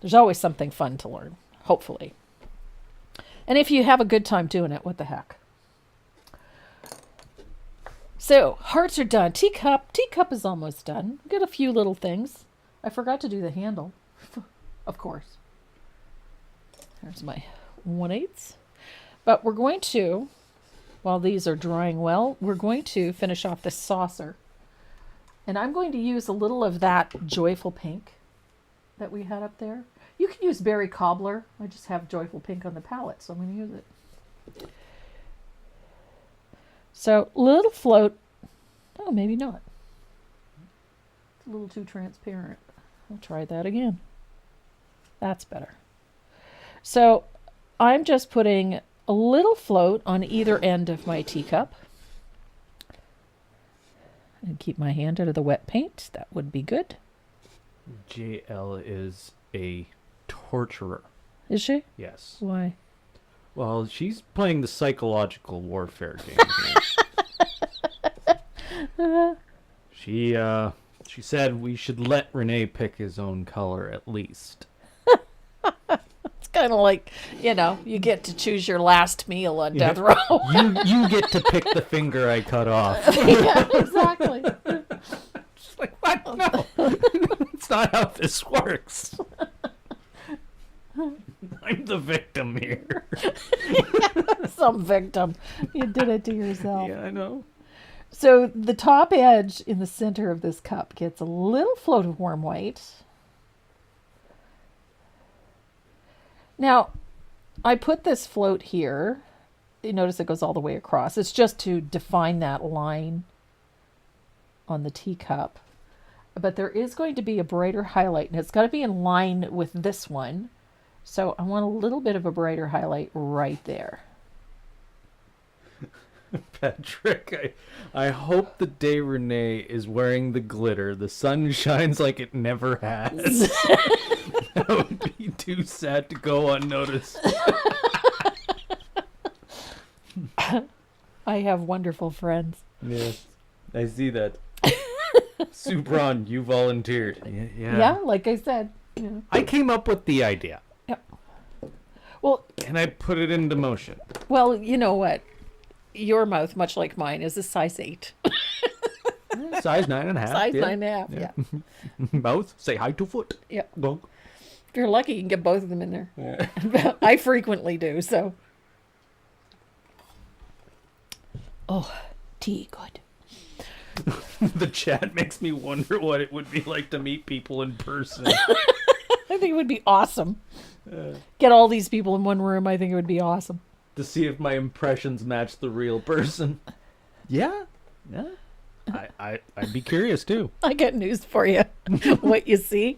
There's always something fun to learn, hopefully. And if you have a good time doing it, what the heck? So, hearts are done. Teacup is almost done. Got a few little things. I forgot to do the handle, of course. There's my 1/8. But we're going to, while these are drying well, we're going to finish off this saucer. And I'm going to use a little of that joyful pink that we had up there. You can use berry cobbler. I just have joyful pink on the palette, so I'm going to use it. So, little float. Oh, maybe not. It's a little too transparent. I'll try that again. That's better. So, I'm just putting a little float on either end of my teacup. And keep my hand out of the wet paint. That would be good. JL is a torturer. Is she? Yes. Why? Well, she's playing the psychological warfare game here. She said we should let Renee pick his own color at least. It's kind of like, you get to choose your last meal on death row. You get to pick the finger I cut off. Yeah, exactly. It's like, what? No. It's not how this works. I'm the victim here. Some victim. You did it to yourself. Yeah, I know. So the top edge in the center of this cup gets a little float of warm white. Now, I put this float here. You notice it goes all the way across. It's just to define that line on the teacup. But there is going to be a brighter highlight, and it's got to be in line with this one. So I want a little bit of a brighter highlight right there. Patrick, I hope the day Renee is wearing the glitter, the sun shines like it never has. That would be too sad to go unnoticed. I have wonderful friends. Yes, I see that. Supron, you volunteered. Yeah, like I said. Yeah. I came up with the idea. Yep. Well, and I put it into motion. Well, you know what? Your mouth, much like mine, is a size 8. Size 9.5. Size 9.5, yeah. Mouth, say hi to foot. Yep. Gonk. If you're lucky, you can get both of them in there. Yeah. I frequently do, so. Oh, tea, good. The chat makes me wonder what it would be like to meet people in person. I think it would be awesome. Get all these people in one room. I think it would be awesome. To see if my impressions match the real person. Yeah. I'd be curious too. I got news for you. What you see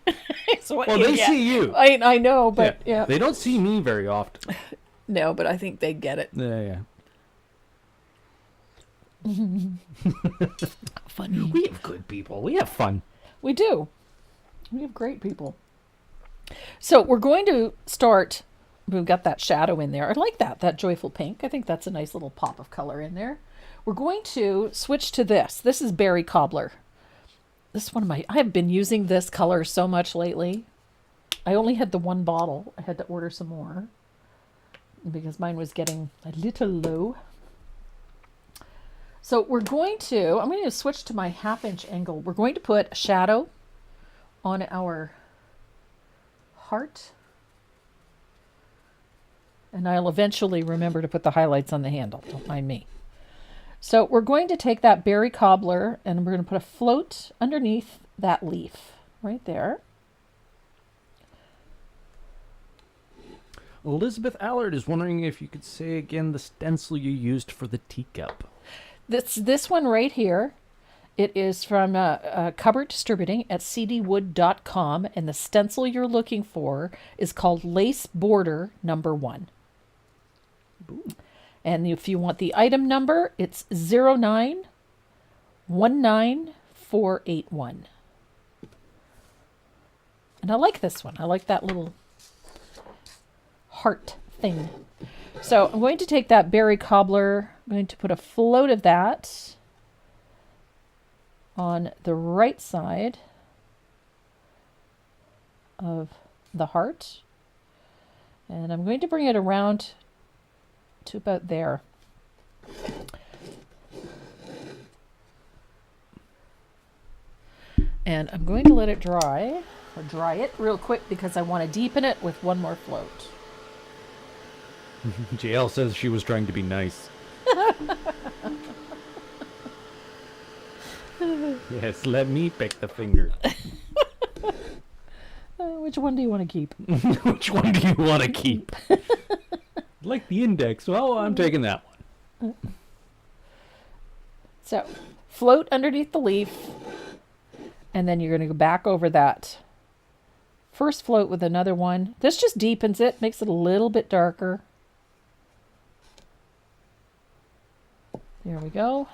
is what Well, you they get. see you. I know, but yeah. They don't see me very often. No, but I think they get it. Yeah. Funny. We have good people. We have fun. We do. We have great people. So we're going to start. We've got that shadow in there. I like that joyful pink. I think that's a nice little pop of color in there. We're going to switch to this. This is Berry Cobbler. This is one of my, I have been using this color so much lately. I only had the one bottle. I had to order some more because mine was getting a little low. So I'm going to switch to my 1/2 inch angle. We're going to put a shadow on our heart. And I'll eventually remember to put the highlights on the handle. Don't mind me. So we're going to take that Berry Cobbler and we're going to put a float underneath that leaf right there. Elizabeth Allard is wondering if you could say again the stencil you used for the teacup. This one right here, it is from Cupboard Distributing at cdwood.com, and the stencil you're looking for is called Lace Border Number 1. Ooh. And if you want the item number, it's 0919481. And I like this one. I like that little heart thing. So I'm going to take that Berry Cobbler. I'm going to put a float of that on the right side of the heart. And I'm going to bring it around to about there. And I'm going to let it dry, or dry it real quick because I want to deepen it with one more float. JL says she was trying to be nice. Yes, let me pick the finger. Which one do you want to keep? Which one do you want to keep? Like the index. Well, I'm taking that one. So, float underneath the leaf, and then you're going to go back over that first float with another one. This just deepens it, makes it a little bit darker. There we go.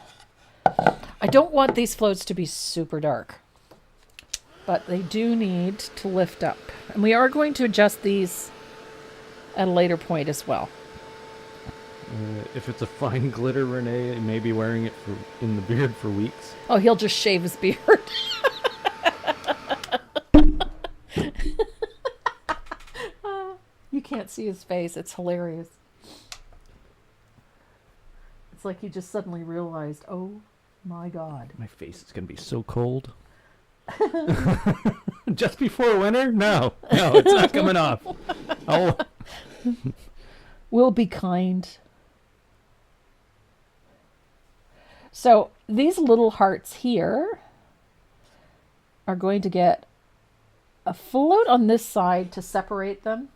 I don't want these floats to be super dark, but they do need to lift up. And we are going to adjust these at a later point as well. If it's a fine glitter, Renee may be wearing it in the beard for weeks. Oh, he'll just shave his beard. You can't see his face. It's hilarious. It's like he just suddenly realized, oh my God. My face is going to be so cold. Just before winter? No, it's not coming off. Oh. We'll be kind. So these little hearts here are going to get a float on this side to separate them.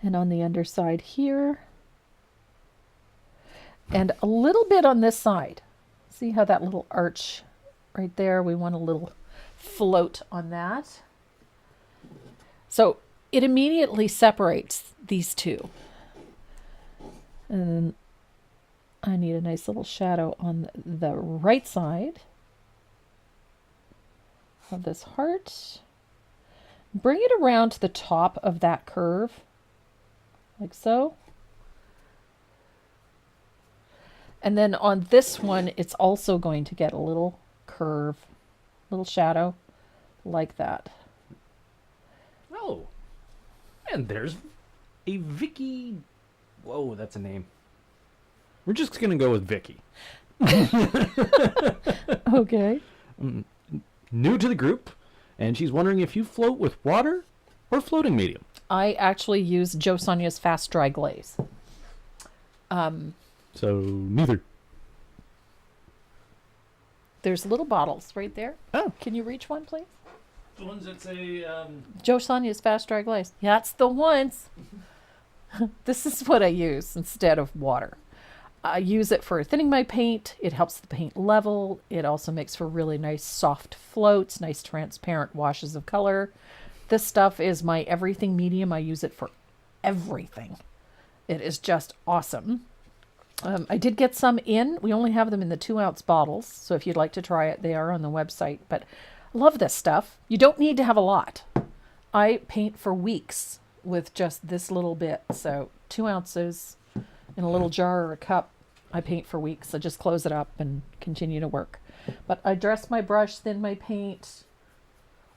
And on the underside here. And a little bit on this side. See how that little arch right there? We want a little float on that. So it immediately separates these two. And I need a nice little shadow on the right side of this heart. Bring it around to the top of that curve, like so. And then on this one, it's also going to get a little curve, little shadow, like that. Oh. And there's a Vicky. Whoa, that's a name. We're just going to go with Vicky. Okay. New to the group. And she's wondering if you float with water or floating medium. I actually use Joe Sonia's Fast Dry Glaze. So neither. There's little bottles right there. Oh. Can you reach one, please? The ones that say... Joe Sonia's Fast Dry Glaze. Yeah, that's the ones. This is what I use instead of water. I use it for thinning my paint. It helps the paint level. It also makes for really nice soft floats, nice transparent washes of color. This stuff is my everything medium. I use it for everything. It is just awesome. I did get some in. We only have them in the 2-ounce bottles. So if you'd like to try it, they are on the website. But I love this stuff. You don't need to have a lot. I paint for weeks with just this little bit. So 2 ounces in a little jar or a cup. I paint for weeks. I just close it up and continue to work. But I dress my brush, thin my paint,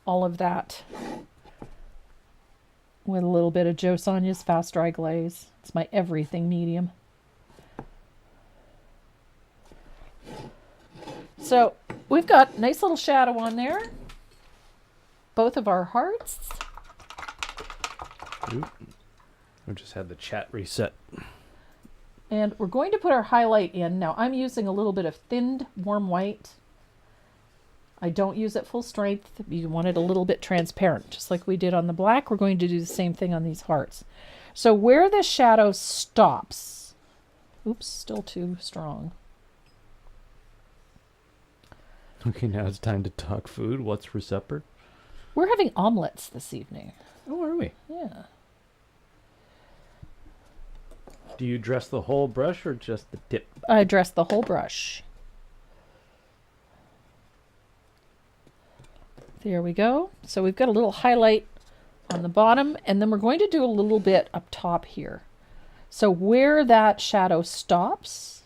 all of that with a little bit of Joe Sonia's Fast Dry Glaze. It's my everything medium. So we've got a nice little shadow on there. Both of our hearts. Oop. I just had the chat reset. And we're going to put our highlight in. Now I'm using a little bit of thinned warm white. I don't use it full strength. You want it a little bit transparent, just like we did on the black. We're going to do the same thing on these hearts. So where the shadow stops, oops, still too strong. Okay, now it's time to talk food. What's for supper? We're having omelets this evening. Oh, are we? Yeah. Do you dress the whole brush or just the tip? I dress the whole brush. There we go. So we've got a little highlight on the bottom, and then we're going to do a little bit up top here. So where that shadow stops,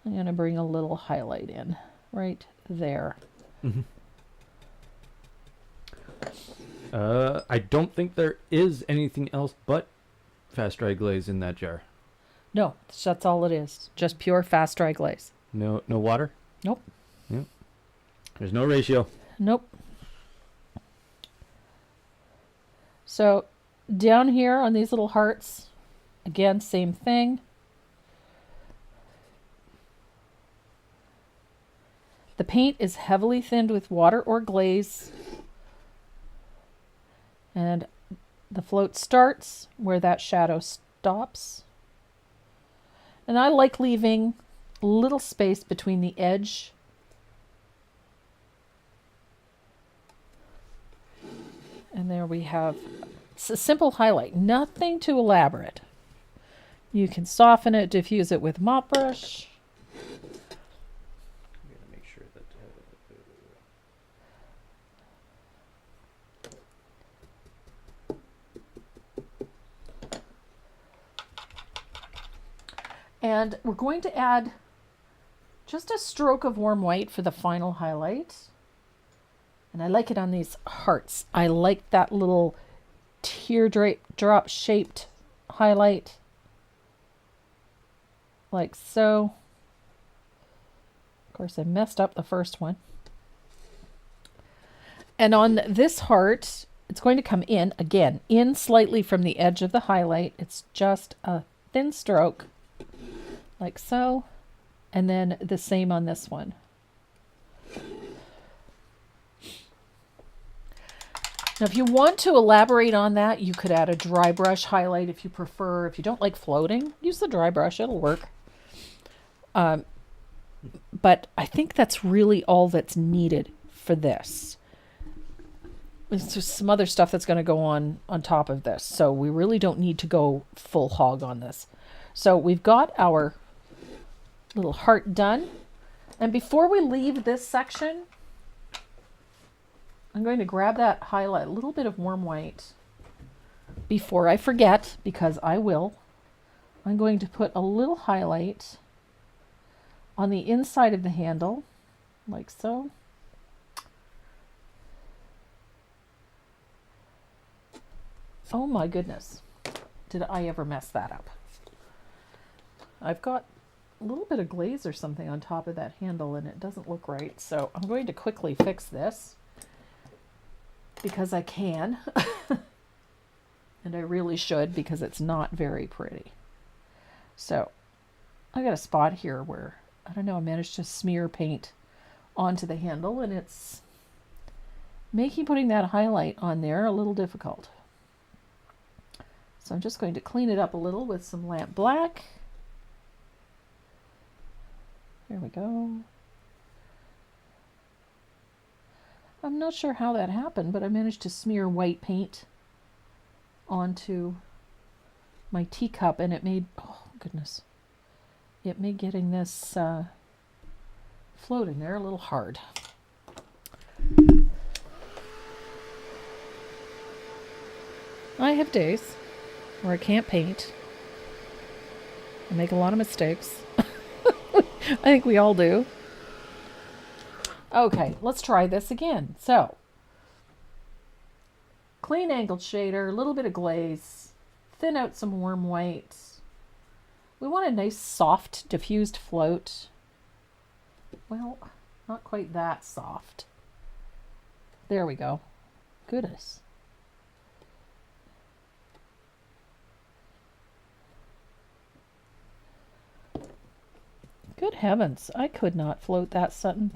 I'm going to bring a little highlight in right there. Mm-hmm. I don't think there is anything else but Fast Dry Glaze in that jar. No, that's all it is. Just pure Fast Dry Glaze. No water? Nope. Yep. There's no ratio. Nope. So down here on these little hearts, again, same thing. The paint is heavily thinned with water or glaze. And the float starts where that shadow stops. And I like leaving a little space between the edge and there we have a simple highlight, nothing too elaborate. You can soften it, diffuse it with mop brush. Make sure that and we're going to add just a stroke of warm white for the final highlight. And I like it on these hearts. I like that little teardrop shaped highlight. Like so. Of course, I messed up the first one. And on this heart, it's going to come in, again, in slightly from the edge of the highlight. It's just a thin stroke, like so. And then the same on this one. Now, if you want to elaborate on that, you could add a dry brush highlight if you prefer. If you don't like floating, use the dry brush. It'll work. But I think that's really all that's needed for this. There's just some other stuff that's going to go on top of this. So we really don't need to go full hog on this. So we've got our little heart done. And before we leave this section, I'm going to grab that highlight, a little bit of warm white. Before I forget, because I will, I'm going to put a little highlight on the inside of the handle, like so. Oh my goodness, did I ever mess that up? I've got a little bit of glaze or something on top of that handle and it doesn't look right. So I'm going to quickly fix this because I can. And I really should because it's not very pretty. So I got a spot here where, I don't know, I managed to smear paint onto the handle and it's making putting that highlight on there a little difficult. So I'm just going to clean it up a little with some lamp black. There we go. I'm not sure how that happened, but I managed to smear white paint onto my teacup and it made, oh goodness, it made getting this float in there a little hard. I have days where I can't paint. I make a lot of mistakes. I think we all do. Okay, let's try this again. So, clean angled shader, a little bit of glaze, thin out some warm white. We want a nice soft diffused float. Well, not quite that soft. There we go. Goodness. Good heavens, I could not float that Sutton.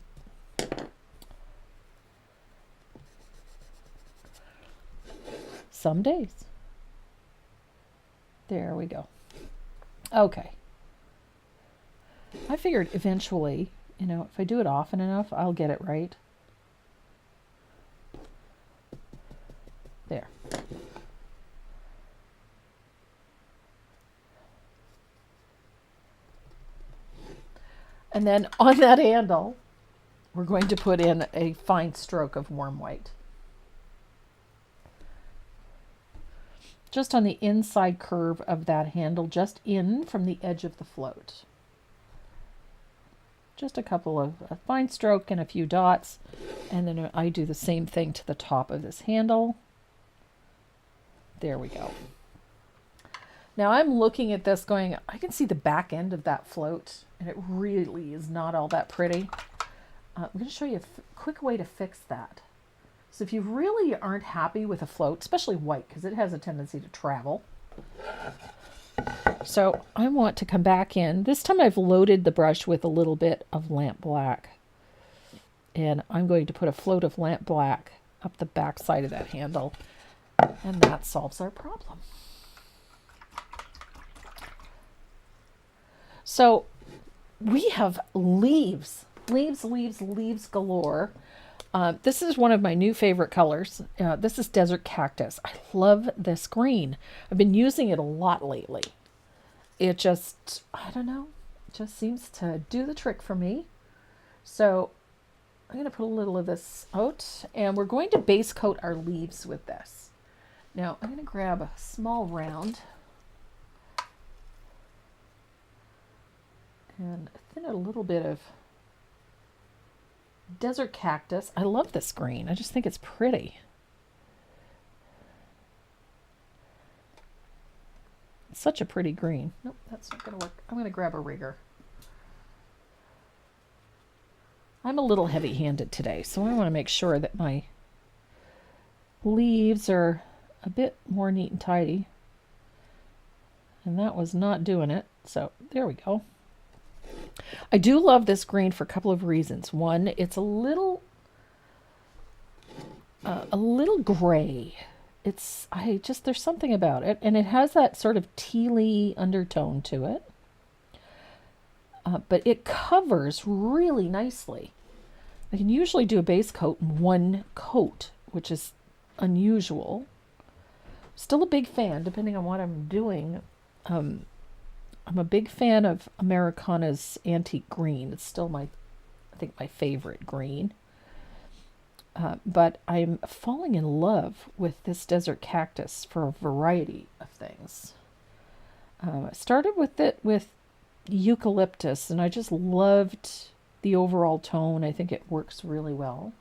Some days. There we go. Okay. I figured eventually, you know, if I do it often enough, I'll get it right. There. And then on that handle, we're going to put in a fine stroke of warm white. Just on the inside curve of that handle, just in from the edge of the float. Just a couple of a fine stroke and a few dots. And then I do the same thing to the top of this handle. There we go. Now I'm looking at this going, I can see the back end of that float, and it really is not all that pretty. I'm going to show you a quick way to fix that. So if you really aren't happy with a float, especially white, because it has a tendency to travel. So I want to come back in. This time I've loaded the brush with a little bit of lamp black. And I'm going to put a float of lamp black up the back side of that handle. And that solves our problem. So we have leaves galore. This is one of my new favorite colors. This is Desert Cactus. I love this green. I've been using it a lot lately. It just, I don't know, just seems to do the trick for me. So I'm going to put a little of this out, and we're going to base coat our leaves with this. Now I'm going to grab a small round and thin out a little bit of Desert Cactus. I love this green. I just think it's pretty. It's such a pretty green. Nope, that's not going to work. I'm going to grab a rigger. I'm a little heavy-handed today, so I want to make sure that my leaves are a bit more neat and tidy. And that was not doing it. So there we go. I do love this green for a couple of reasons. One, it's a little gray. There's something about it, and it has that sort of tealy undertone to it. But it covers really nicely. I can usually do a base coat in one coat, which is unusual. Still a big fan, depending on what I'm doing. I'm a big fan of Americana's Antique Green. It's still my favorite green. But I'm falling in love with this Desert Cactus for a variety of things. I started with it with eucalyptus, and I just loved the overall tone. I think it works really well.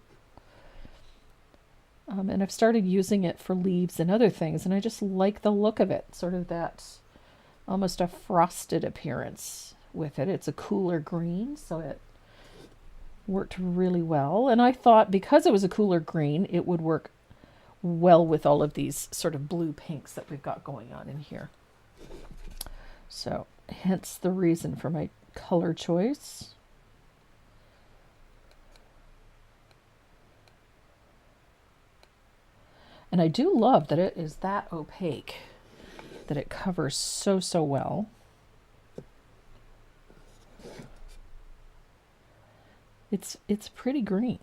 And I've started using it for leaves and other things, and I just like the look of it. Sort of that almost a frosted appearance with it. It's a cooler green, so it worked really well. And I thought because it was a cooler green, it would work well with all of these sort of blue pinks that we've got going on in here. So hence the reason for my color choice. And I do love that it is that opaque, that it covers so well. It's pretty green.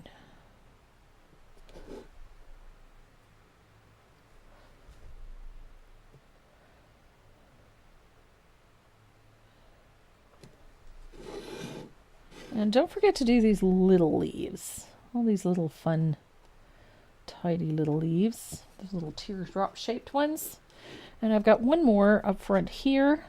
And don't forget to do these little leaves. All these little fun, tidy little leaves. Those little teardrop shaped ones. And I've got one more up front here.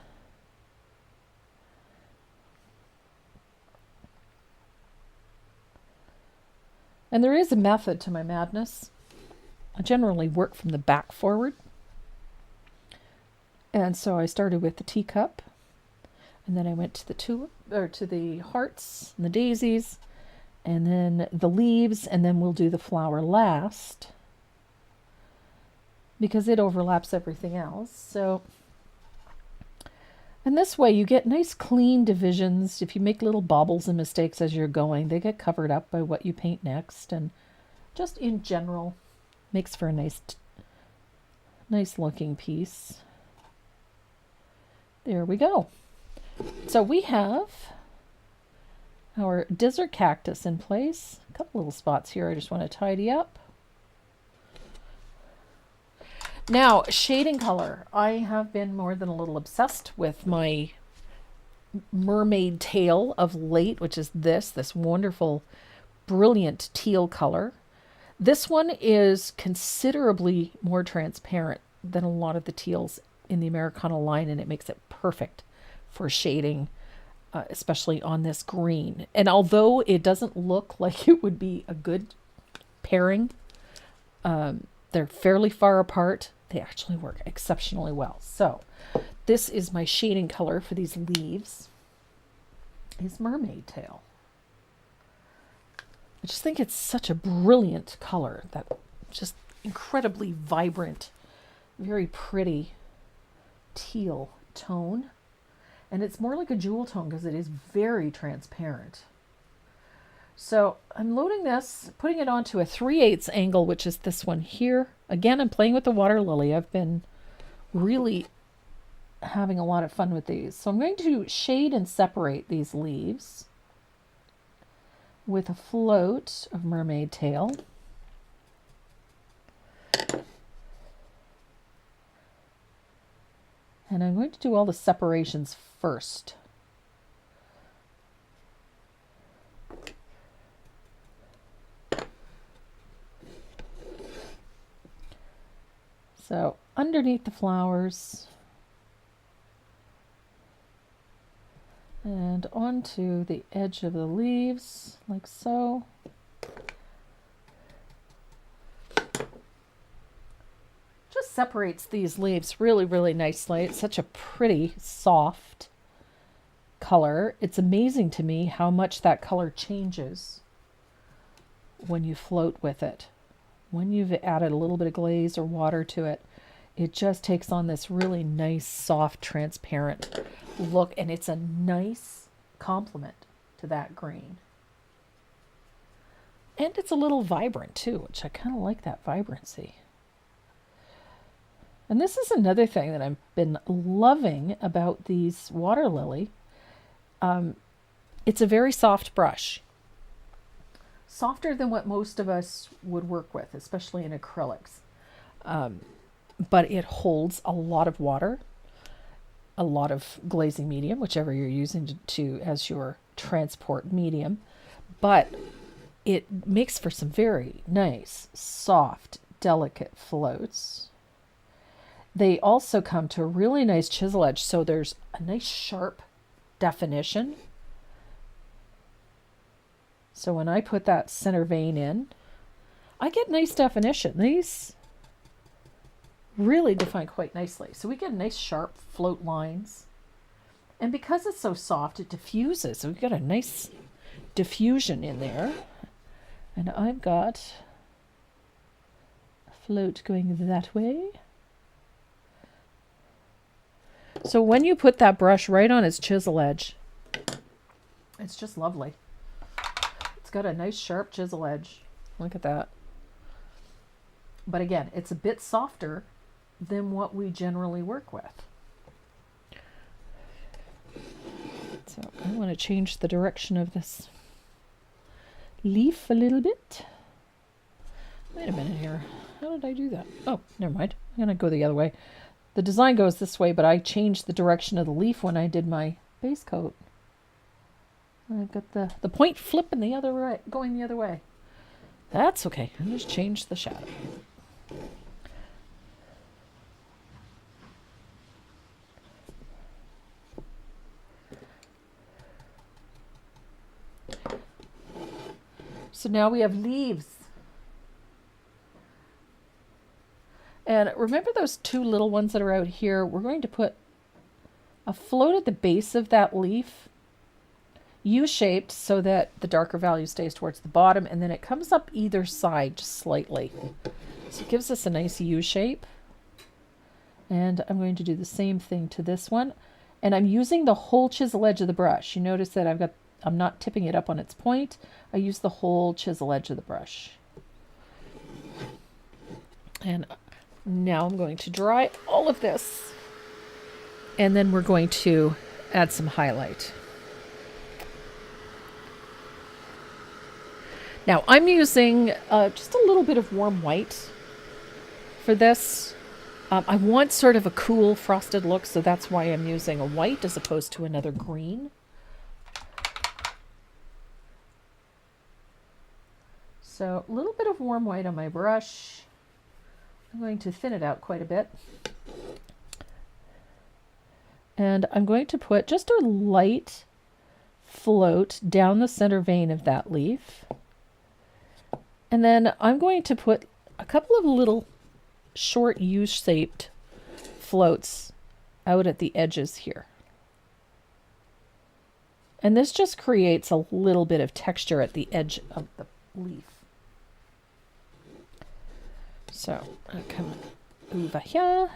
And there is a method to my madness. I generally work from the back forward. And so I started with the teacup, and then I went to the tulip, or to the hearts and the daisies, and then the leaves, and then we'll do the flower last because it overlaps everything else. So, and this way you get nice clean divisions. If you make little bobbles and mistakes as you're going, they get covered up by what you paint next, and just in general makes for a nice looking piece. There we go. So we have our desert cactus in place. A couple little spots here I just want to tidy up. Now, shading color. I have been more than a little obsessed with my mermaid tail of late, which is this wonderful, brilliant teal color. This one is considerably more transparent than a lot of the teals in the Americana line, and it makes it perfect for shading, especially on this green. And although it doesn't look like it would be a good pairing, they're fairly far apart. They actually work exceptionally well. So this is my shading color for these leaves, is mermaid tail. I just think it's such a brilliant color, that just incredibly vibrant, very pretty teal tone. And it's more like a jewel tone because it is very transparent. So I'm loading this, putting it onto a 3/8 angle, which is this one here. Again, I'm playing with the water lily. I've been really having a lot of fun with these. So I'm going to shade and separate these leaves with a float of mermaid tail. And I'm going to do all the separations first. So underneath the flowers and onto the edge of the leaves, like so. Just separates these leaves really, really nicely. It's such a pretty, soft color. It's amazing to me how much that color changes when you float with it. When you've added a little bit of glaze or water to it, it just takes on this really nice, soft, transparent look, and it's a nice complement to that green. And it's a little vibrant too, which I kind of like that vibrancy. And this is another thing that I've been loving about these water lily. It's a very soft brush. Softer than what most of us would work with, especially in acrylics. But it holds a lot of water, a lot of glazing medium, whichever you're using to as your transport medium. But it makes for some very nice, soft, delicate floats. They also come to a really nice chisel edge, so there's a nice sharp definition. So when I put that center vein in, I get nice definition. These really define quite nicely. So we get nice sharp float lines And because it's so soft, it diffuses. So we've got a nice diffusion in there. And I've got a float going that way. So when you put that brush right on its chisel edge, it's just lovely. It's got a nice sharp chisel edge. Look at that. But again, it's a bit softer than what we generally work with. So I want to change the direction of this leaf a little bit. Wait a minute here. How did I do that? Oh, never mind. I'm going to go the other way. The design goes this way, but I changed the direction of the leaf when I did my base coat. I've got the point flipping the other way, going the other way. That's okay. I just changed the shadow. So now we have leaves. And remember those two little ones that are out here? We're going to put a float at the base of that leaf, U-shaped, so that the darker value stays towards the bottom, and then it comes up either side just slightly. So it gives us a nice U shape. And I'm going to do the same thing to this one. And I'm using the whole chisel edge of the brush. You notice that I'm not tipping it up on its point. I use the whole chisel edge of the brush. And now I'm going to dry all of this. And then we're going to add some highlight. Now I'm using just a little bit of warm white for this. I want sort of a cool frosted look, so that's why I'm using a white as opposed to another green. So a little bit of warm white on my brush. I'm going to thin it out quite a bit. And I'm going to put just a light float down the center vein of that leaf. And then I'm going to put a couple of little short U-shaped floats out at the edges here. And this just creates a little bit of texture at the edge of the leaf. So I'll come over here,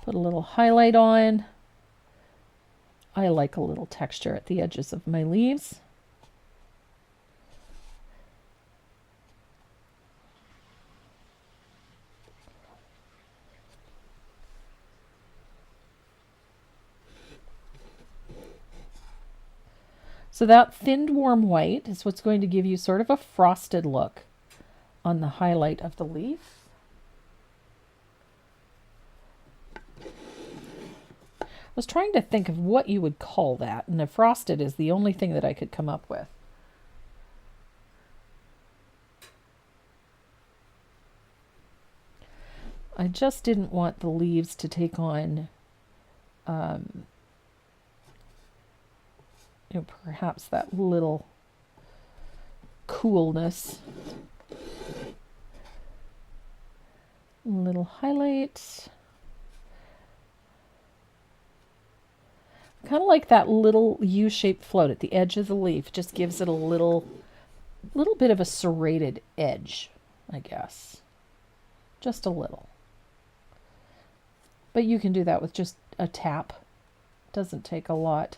put a little highlight on. I like a little texture at the edges of my leaves. So that thinned warm white is what's going to give you sort of a frosted look on the highlight of the leaf. I was trying to think of what you would call that, and the frosted is the only thing that I could come up with. I just didn't want the leaves to take on perhaps that little coolness. A little highlight. Kind of like that little U-shaped float at the edge of the leaf. Just gives it a little bit of a serrated edge, I guess. Just a little. But you can do that with just a tap. Doesn't take a lot.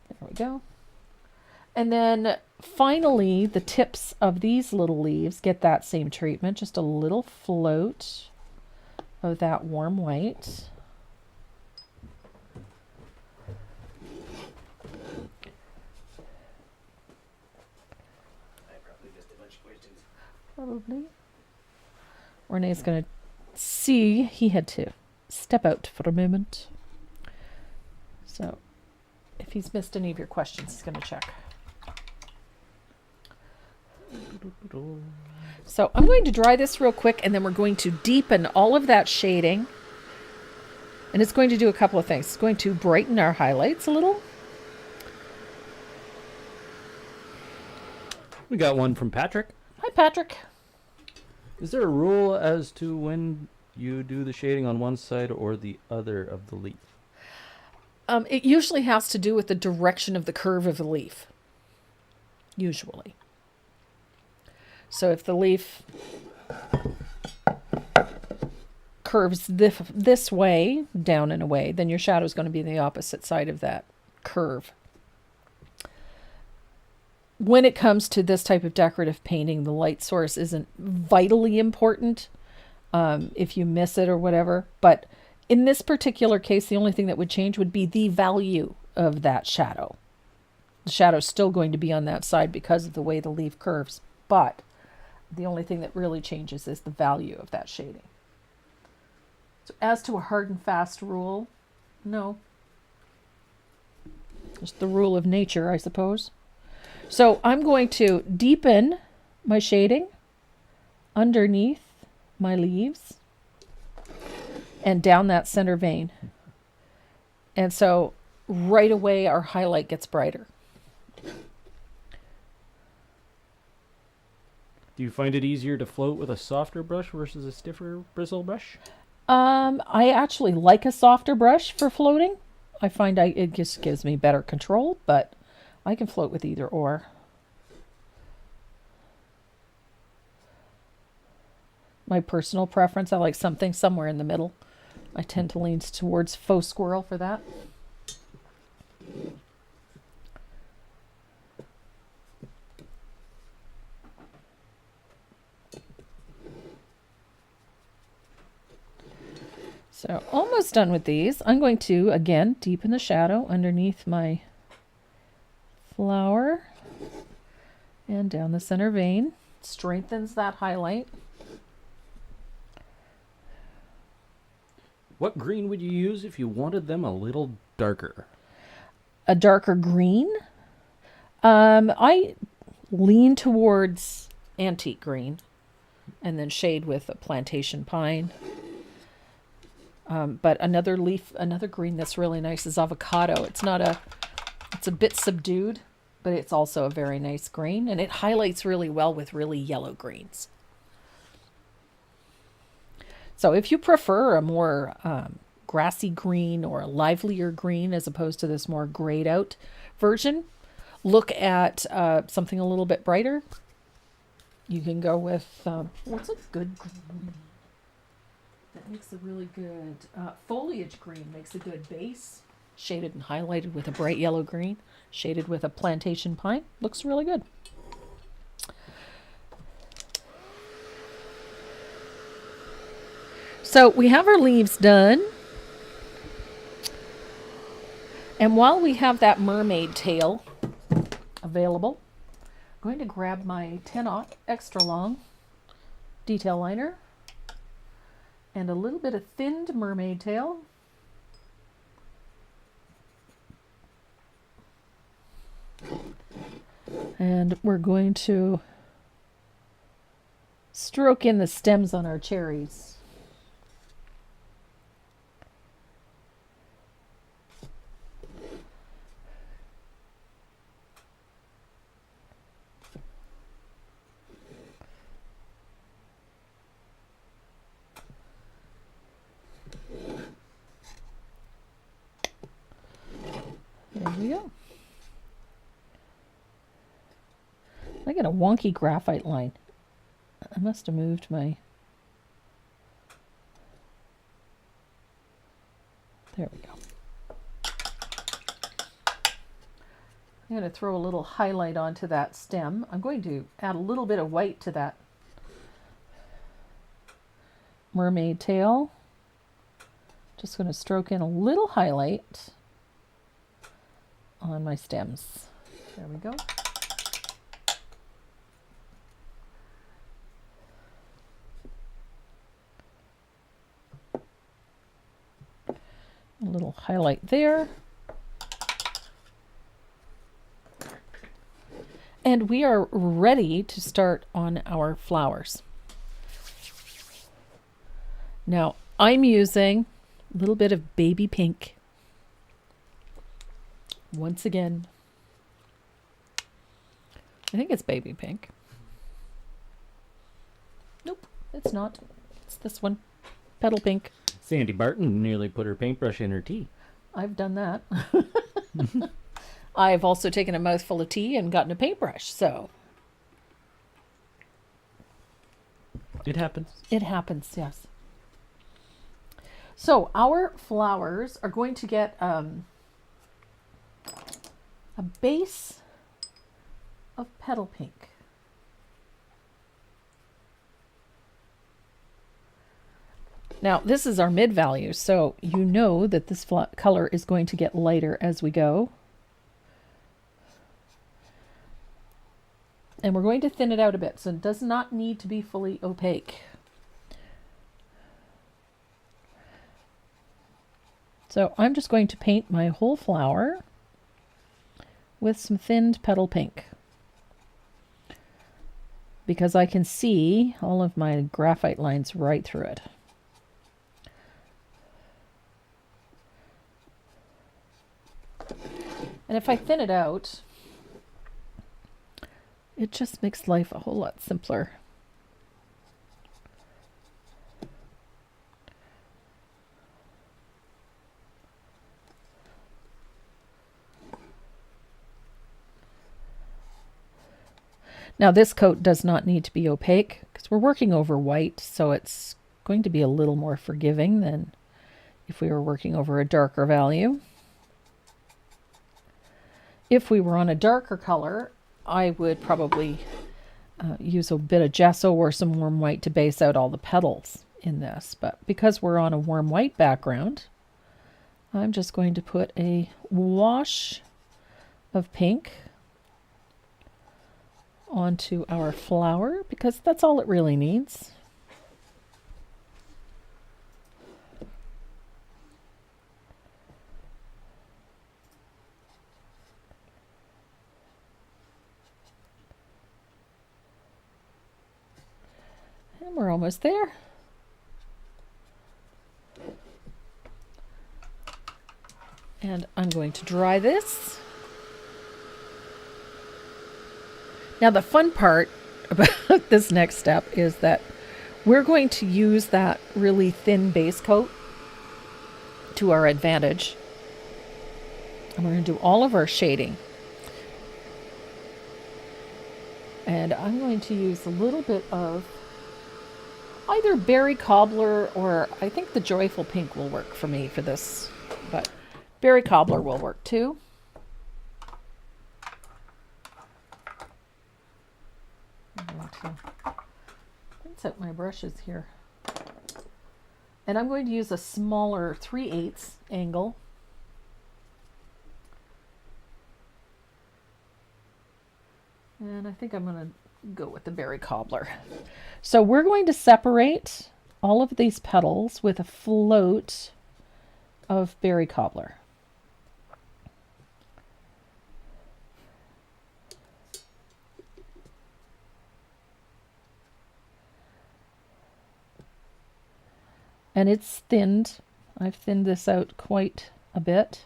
There we go. And then finally, the tips of these little leaves get that same treatment. Just a little float of that warm white. I probably missed a bunch of questions. Probably. Renee's going to see. He had to step out for a moment. So if he's missed any of your questions, he's going to check. So I'm going to dry this real quick, and then we're going to deepen all of that shading. And it's going to do a couple of things. It's going to brighten our highlights a little. We got one from Patrick. Hi, Patrick. Is there a rule as to when you do the shading on one side or the other of the leaf? It usually has to do with the direction of the curve of the leaf. Usually. So if the leaf curves this way, down and away, then your shadow is going to be the opposite side of that curve. When it comes to this type of decorative painting, the light source isn't vitally important if you miss it or whatever. But in this particular case, the only thing that would change would be the value of that shadow. The shadow's still going to be on that side because of the way the leaf curves. But the only thing that really changes is the value of that shading. So as to a hard and fast rule, no. Just the rule of nature, I suppose. So I'm going to deepen my shading underneath my leaves and down that center vein. And so right away our highlight gets brighter. Do you find it easier to float with a softer brush versus a stiffer bristle brush? I actually like a softer brush for floating. I find it just gives me better control, but I can float with either or. My personal preference, I like something somewhere in the middle. I tend to lean towards faux squirrel for that. So almost done with these. I'm going to, again, deepen the shadow underneath my flower and down the center vein. Strengthens that highlight. What green would you use if you wanted them a little darker? A darker green? I lean towards antique green and then shade with a plantation pine. But another green that's really nice is avocado. It's a bit subdued, but it's also a very nice green, and it highlights really well with really yellow greens. So if you prefer a more grassy green or a livelier green as opposed to this more grayed out version, look at something a little bit brighter. You can go with, what's a good green? That makes a really good foliage green, makes a good base. Shaded and highlighted with a bright yellow green, shaded with a plantation pine. Looks really good. So we have our leaves done. And while we have that mermaid tail available, I'm going to grab my 10-aught extra long detail liner and a little bit of thinned mermaid tail. And we're going to stroke in the stems on our cherries. There we go. I got a wonky graphite line. I must have moved my... There we go. I'm going to throw a little highlight onto that stem. I'm going to add a little bit of white to that mermaid tail. Just going to stroke in a little highlight on my stems. There we go. A little highlight there. And we are ready to start on our flowers. Now, I'm using a little bit of baby pink. Once again, I think it's baby pink. Nope, it's not. It's this one. petal pink. Sandy Barton nearly put her paintbrush in her tea. I've done that. I've also taken a mouthful of tea and gotten a paintbrush, so. It happens. It happens, yes. So our flowers are going to get a base of petal pink. Now, this is our mid value, so you know that this color is going to get lighter as we go. And we're going to thin it out a bit, so it does not need to be fully opaque. So I'm just going to paint my whole flower with some thinned petal pink, because I can see all of my graphite lines right through it. And if I thin it out, it just makes life a whole lot simpler. Now this coat does not need to be opaque because we're working over white, so it's going to be a little more forgiving than if we were working over a darker value. If we were on a darker color, I would probably use a bit of gesso or some warm white to base out all the petals in this. But because we're on a warm white background, I'm just going to put a wash of pink onto our flower because that's all it really needs. And we're almost there. And I'm going to dry this. Now the fun part about this next step is that we're going to use that really thin base coat to our advantage. And we're going to do all of our shading. And I'm going to use a little bit of either berry cobbler or I think the joyful pink will work for me for this, but berry cobbler will work too. I'm going to rinse out my brushes here. And I'm going to use a smaller 3/8 angle. And I think I'm going to go with the berry cobbler. So we're going to separate all of these petals with a float of berry cobbler. And it's thinned. I've thinned this out quite a bit.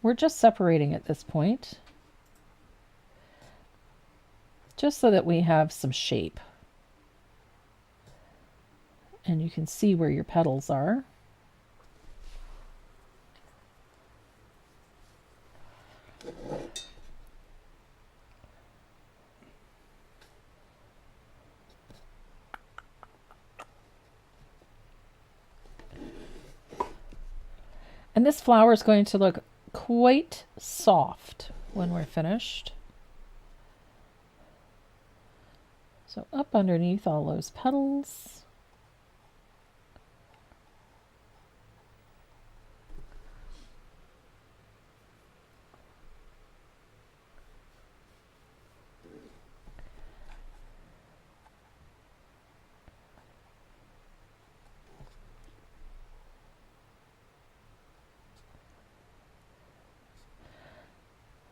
We're just separating at this point, just so that we have some shape. And you can see where your petals are. And this flower is going to look quite soft when we're finished. So up underneath all those petals.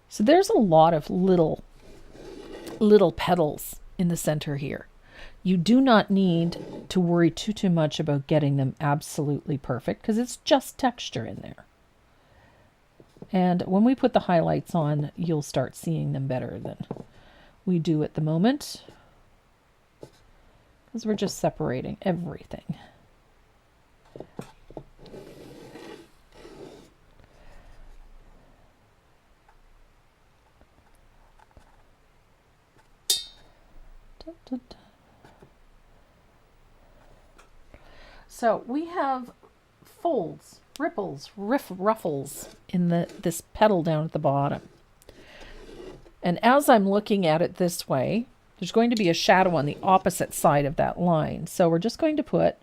So there's a lot of little petals in the center here. You do not need to worry too much about getting them absolutely perfect because it's just texture in there. And when we put the highlights on, you'll start seeing them better than we do at the moment because we're just separating everything. So we have folds, ripples, ruffles in this petal down at the bottom. And as I'm looking at it this way, there's going to be a shadow on the opposite side of that line. So we're just going to put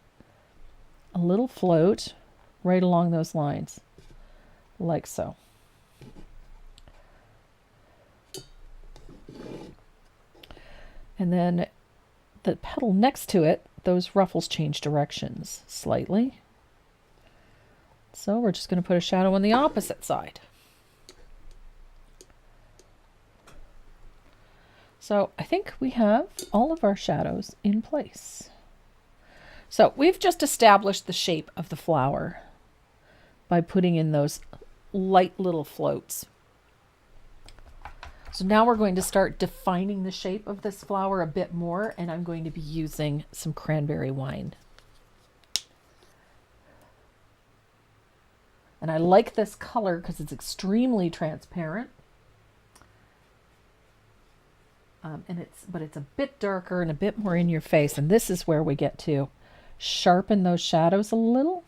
a little float right along those lines, like so. And then the petal next to it, those ruffles change directions slightly. So we're just going to put a shadow on the opposite side. So I think we have all of our shadows in place. So we've just established the shape of the flower by putting in those light little floats. So now we're going to start defining the shape of this flower a bit more, and I'm going to be using some cranberry wine. And I like this color because it's extremely transparent. But it's a bit darker and a bit more in your face. And this is where we get to sharpen those shadows a little.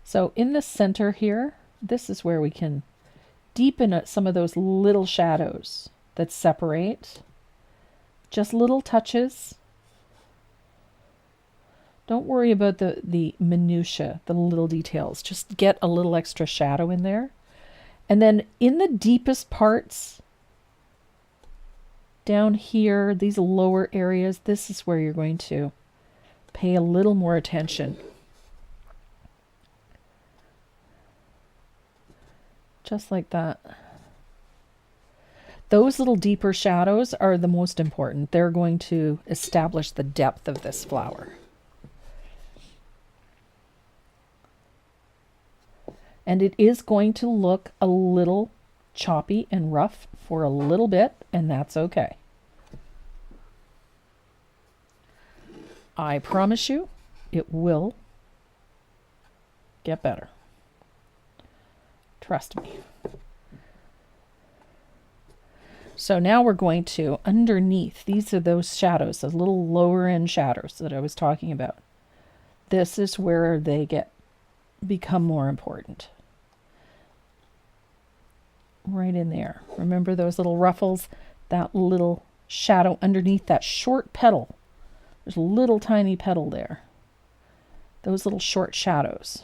So in the center here, this is where we can deepen some of those little shadows that separate. Just little touches. Don't worry about the minutiae, the little details. Just get a little extra shadow in there. And then in the deepest parts, down here, these lower areas, this is where you're going to pay a little more attention. Just like that. Those little deeper shadows are the most important. They're going to establish the depth of this flower. And it is going to look a little choppy and rough for a little bit, and that's okay. I promise you, it will get better. Trust me. So now we're going to, underneath, these are those shadows, those little lower end shadows that I was talking about. This is where they become more important. Right in there. Remember those little ruffles? That little shadow underneath that short petal. There's a little tiny petal there. Those little short shadows.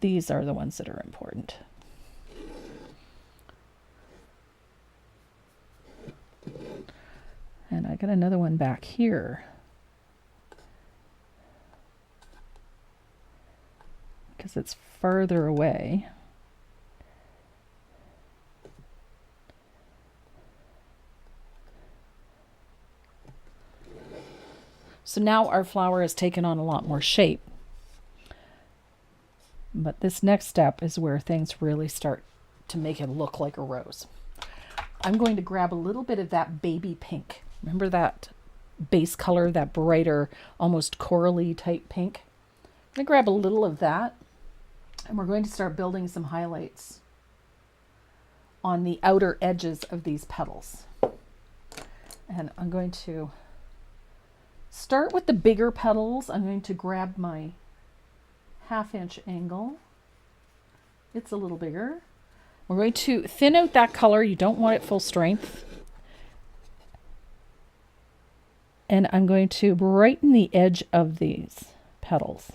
These are the ones that are important. And I got another one back here. Because it's further away. So now our flower has taken on a lot more shape. But this next step is where things really start to make it look like a rose. I'm going to grab a little bit of that baby pink. Remember that base color, that brighter, almost corally type pink? I'm going to grab a little of that, and we're going to start building some highlights on the outer edges of these petals. And I'm going to start with the bigger petals. I'm going to grab my 1/2 inch angle. It's a little bigger. We're going to thin out that color. You don't want it full strength. And I'm going to brighten the edge of these petals.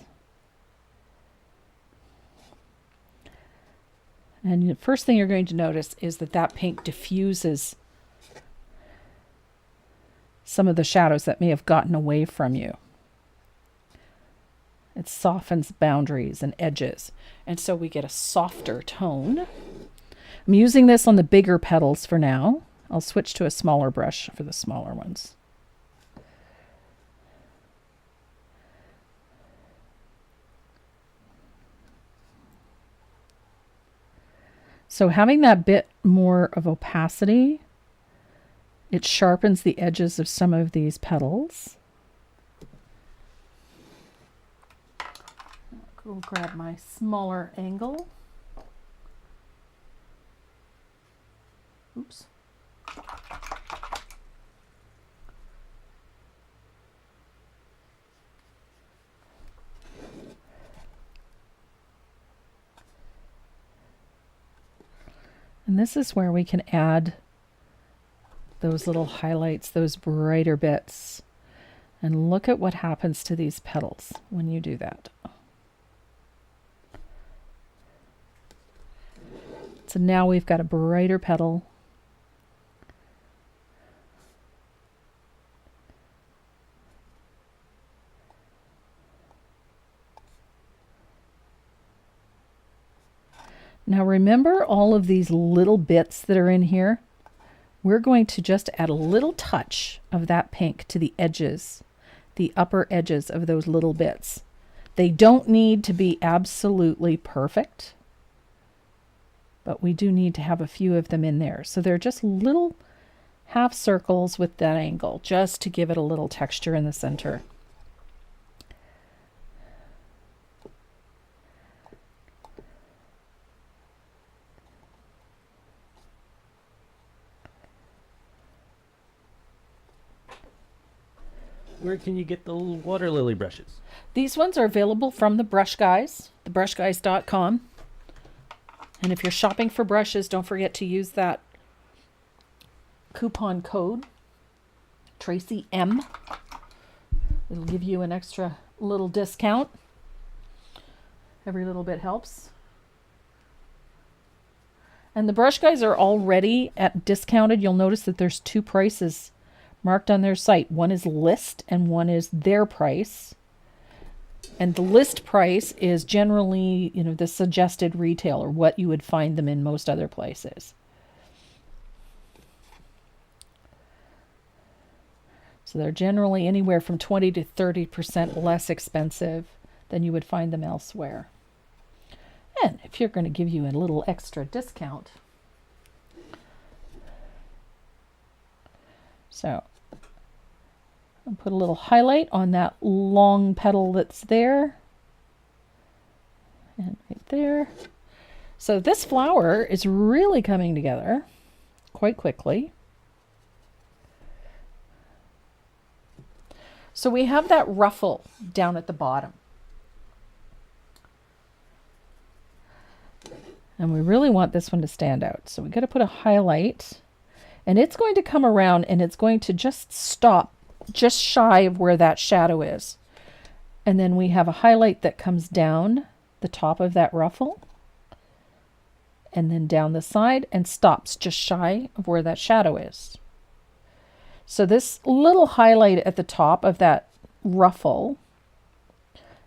And the first thing you're going to notice is that pink diffuses some of the shadows that may have gotten away from you. It softens boundaries and edges. And so we get a softer tone. I'm using this on the bigger petals for now. I'll switch to a smaller brush for the smaller ones. So having that bit more of opacity. It sharpens the edges of some of these petals. I'll go grab my smaller angle. Oops. And this is where we can add those little highlights, those brighter bits. And look at what happens to these petals when you do that. So now we've got a brighter petal. Now remember all of these little bits that are in here? We're going to just add a little touch of that pink to the edges, the upper edges of those little bits. They don't need to be absolutely perfect, but we do need to have a few of them in there. So they're just little half circles with that angle, just to give it a little texture in the center. Where can you get the water lily brushes? These ones are available from the Brush Guys, thebrushguys.com. And if you're shopping for brushes, don't forget to use that coupon code, Tracy M. It'll give you an extra little discount. Every little bit helps. And the Brush Guys are already at discounted. You'll notice that there's two prices marked on their site. One is list and one is their price. And the list price is generally, the suggested retail, or what you would find them in most other places. So they're generally anywhere from 20 to 30% less expensive than you would find them elsewhere. And if you're going to give you a little extra discount, so I'll put a little highlight on that long petal that's there. And right there. So this flower is really coming together quite quickly. So we have that ruffle down at the bottom. And we really want this one to stand out. So we got to put a highlight. And it's going to come around and it's going to just stop just shy of where that shadow is. And then we have a highlight that comes down the top of that ruffle and then down the side and stops just shy of where that shadow is. So this little highlight at the top of that ruffle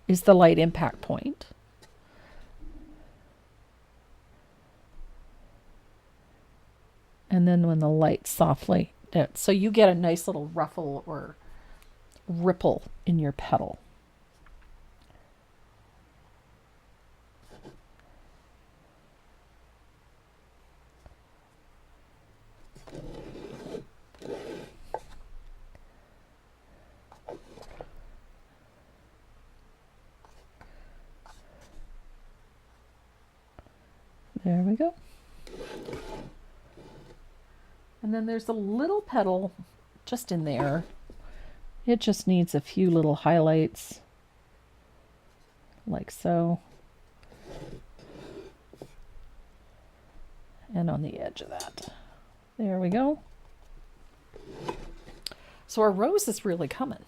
is the light impact point. And then when the light softly, so you get a nice little ruffle or ripple in your petal. There we go. And then there's a little petal just in there. It just needs a few little highlights, like so. And on the edge of that. There we go. So our rose is really coming.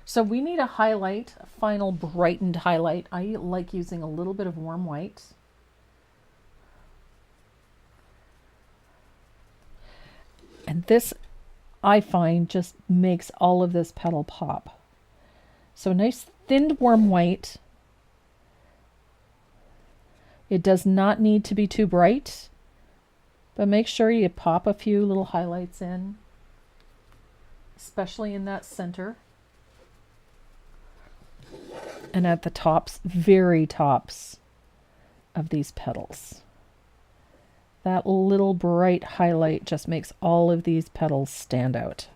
So we need a highlight, a final brightened highlight. I like using a little bit of warm white. And this, I find, just makes all of this petal pop. So nice thinned warm white. It does not need to be too bright, but make sure you pop a few little highlights in, especially in that center. And at the tops, very tops of these petals. That little bright highlight just makes all of these petals stand out.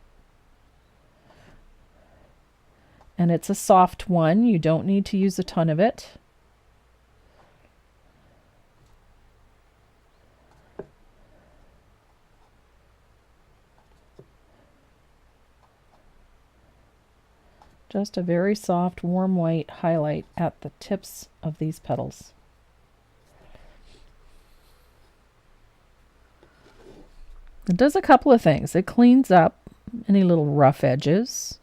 And it's a soft one. You don't need to use a ton of it. Just a very soft, warm white highlight at the tips of these petals. It does a couple of things. It cleans up any little rough edges.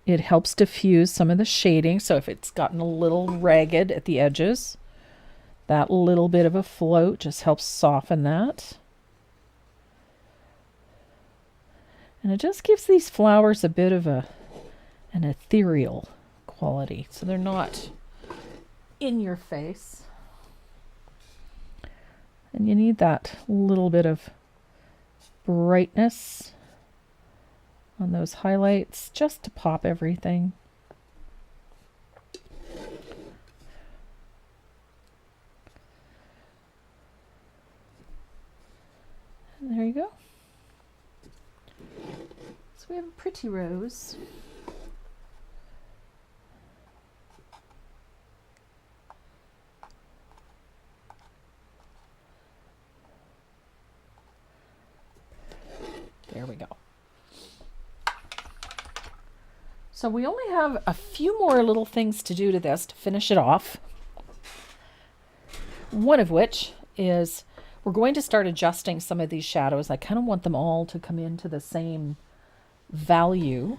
It helps diffuse some of the shading. So if it's gotten a little ragged at the edges, that little bit of a float just helps soften that. And it just gives these flowers a bit of an ethereal quality. So they're not in your face. And you need that little bit of brightness on those highlights just to pop everything. And there you go. So we have a pretty rose. There we go. So we only have a few more little things to do to this to finish it off. One of which is we're going to start adjusting some of these shadows. I kind of want them all to come into the same value.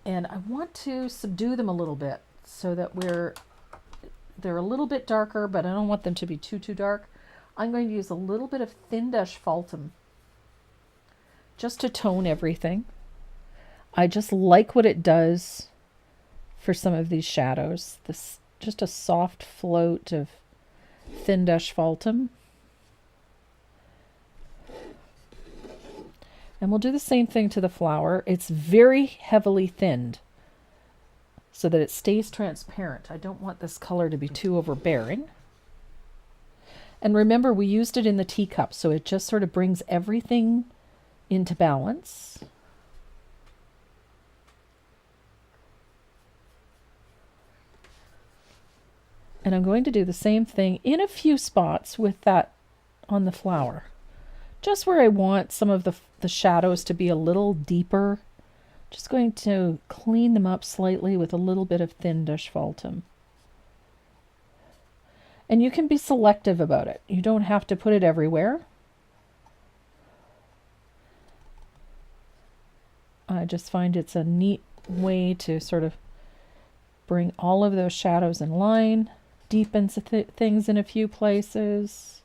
And I want to subdue them a little bit so that they're a little bit darker, but I don't want them to be too dark. I'm going to use a little bit of thin asphaltum just to tone everything. I just like what it does for some of these shadows. This just a soft float of thin asphaltum. And we'll do the same thing to the flower. It's very heavily thinned so that it stays transparent. I don't want this color to be too overbearing. And remember, we used it in the teacup, so it just sort of brings everything into balance. And I'm going to do the same thing in a few spots with that on the flower. Just where I want some of the shadows to be a little deeper. Just going to clean them up slightly with a little bit of thin asphaltum. And you can be selective about it. You don't have to put it everywhere. I just find it's a neat way to sort of bring all of those shadows in line. Deepens things in a few places.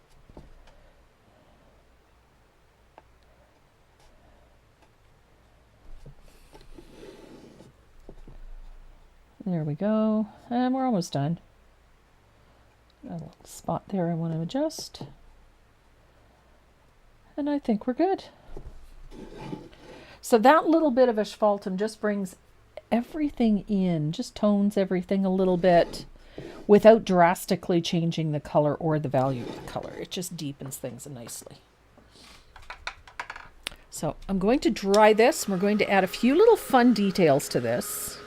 There we go. And we're almost done. Got a little spot there I want to adjust. And I think we're good. So that little bit of asphaltum just brings everything in, just tones everything a little bit without drastically changing the color or the value of the color. It just deepens things nicely. So I'm going to dry this. We're going to add a few little fun details to this.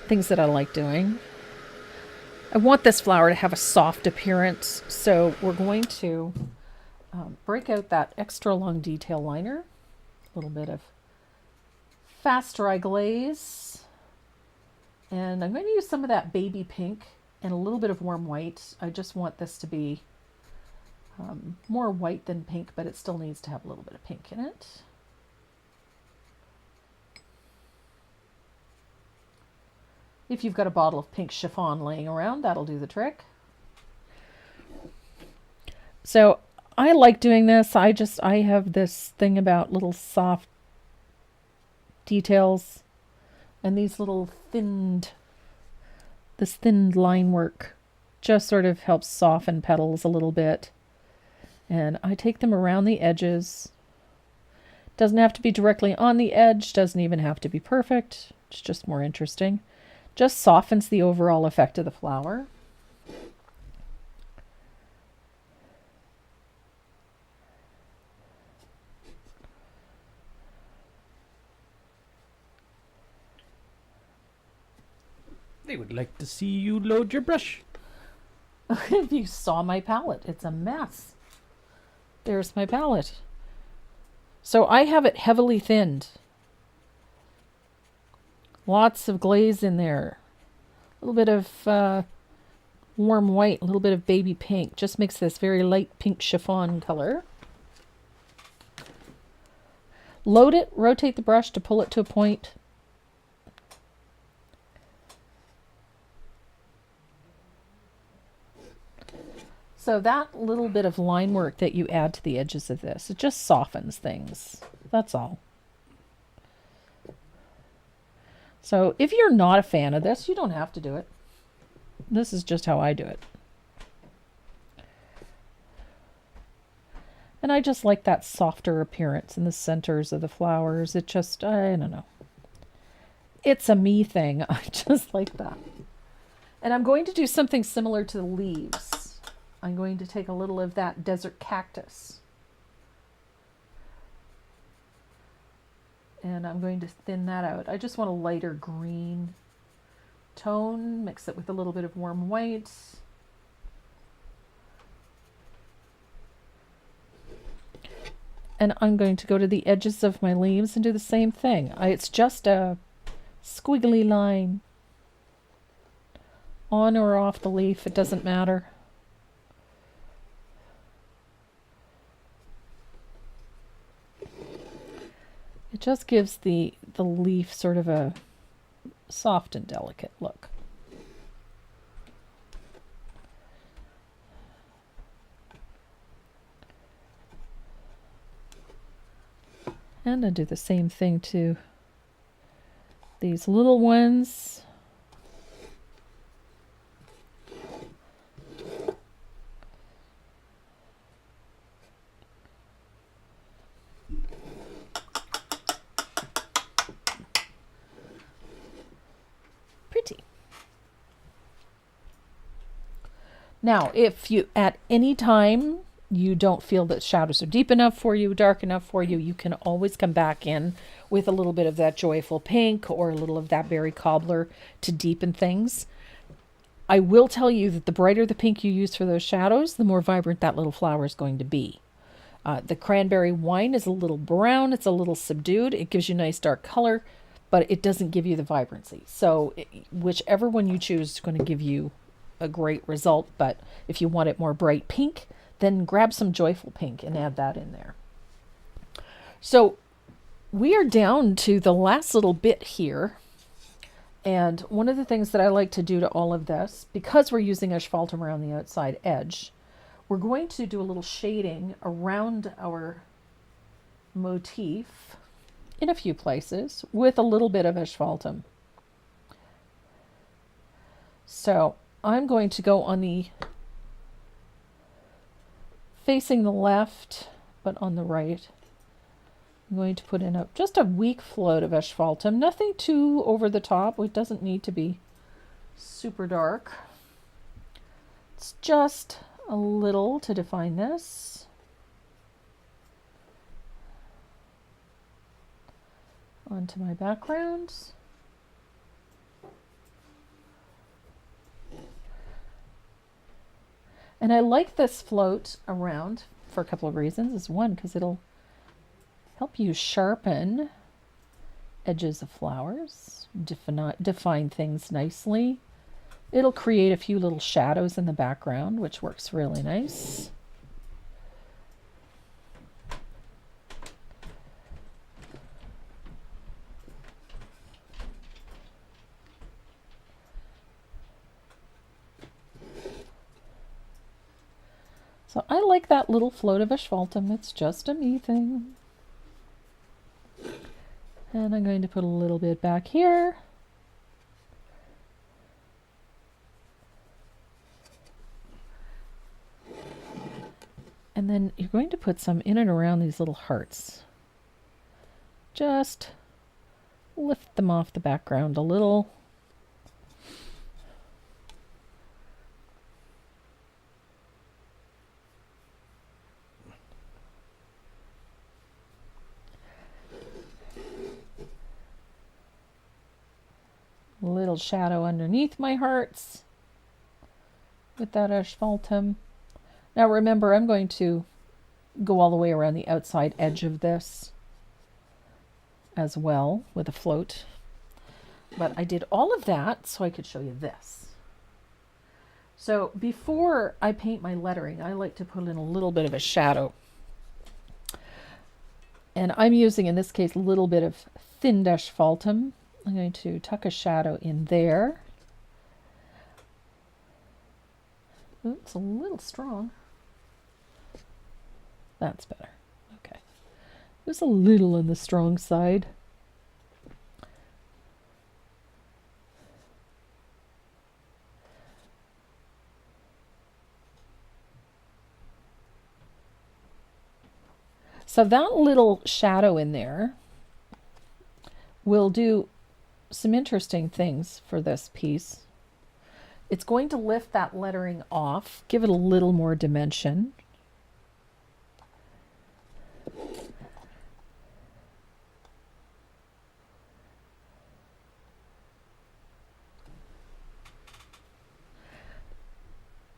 Things that I like doing. I want this flower to have a soft appearance, so we're going to break out that extra long detail liner. A little bit of fast dry glaze. And I'm going to use some of that baby pink and a little bit of warm white. I just want this to be more white than pink, but it still needs to have a little bit of pink in it. If you've got a bottle of pink chiffon laying around, that'll do the trick. So I like doing this. I have this thing about little soft details. And these little this thinned line work just sort of helps soften petals a little bit. And I take them around the edges. Doesn't have to be directly on the edge, doesn't even have to be perfect. It's just more interesting. Just softens the overall effect of the flower. They would like to see you load your brush. If you saw my palette, it's a mess. There's my palette. So I have it heavily thinned. Lots of glaze in there. A little bit of warm white, a little bit of baby pink. Just makes this very light pink chiffon color. Load it, rotate the brush to pull it to a point. So that little bit of line work that you add to the edges of this, it just softens things. That's all. So if you're not a fan of this, you don't have to do it. This is just how I do it. And I just like that softer appearance in the centers of the flowers. It just, I don't know. It's a me thing. I just like that. And I'm going to do something similar to the leaves. I'm going to take a little of that desert cactus. And I'm going to thin that out. I just want a lighter green tone. Mix it with a little bit of warm white. And I'm going to go to the edges of my leaves and do the same thing. It's just a squiggly line. On or off the leaf, it doesn't matter. It just gives the leaf sort of a soft and delicate look. And I do the same thing to these little ones. Pretty. Now, if you at any time you don't feel that shadows are deep enough for you, dark enough for you, you can always come back in with a little bit of that joyful pink or a little of that berry cobbler to deepen things. I will tell you that the brighter the pink you use for those shadows, the more vibrant that little flower is going to be. The cranberry wine is a little brown. It's a little subdued. It gives you nice dark color, but it doesn't give you the vibrancy. So whichever one you choose is going to give you a great result. But if you want it more bright pink, then grab some joyful pink and add that in there. So we are down to the last little bit here. And one of the things that I like to do to all of this, because we're using asphaltum around the outside edge, we're going to do a little shading around our motif in a few places with a little bit of asphaltum. So I'm going to go on the facing the left, but on the right. I'm going to put in just a weak float of asphaltum, nothing too over the top. It doesn't need to be super dark. It's just a little to define this. Onto my background. And I like this float around for a couple of reasons. One, because it'll help you sharpen edges of flowers, define things nicely. It'll create a few little shadows in the background, which works really nice. So I like that little float of asphaltum. It's just a me thing. And I'm going to put a little bit back here. And then you're going to put some in and around these little hearts. Just lift them off the background a little. little shadow underneath my hearts with that asphaltum. Now remember, I'm going to go all the way around the outside edge of this as well with a float. But I did all of that so I could show you this. So before I paint my lettering, I like to put in a little bit of a shadow. And I'm using, in this case, a little bit of thin asphaltum. I'm going to tuck a shadow in there. Ooh, it's a little strong. That's better. Okay. It was a little on the strong side. So that little shadow in there will do some interesting things for this piece. It's going to lift that lettering off, give it a little more dimension.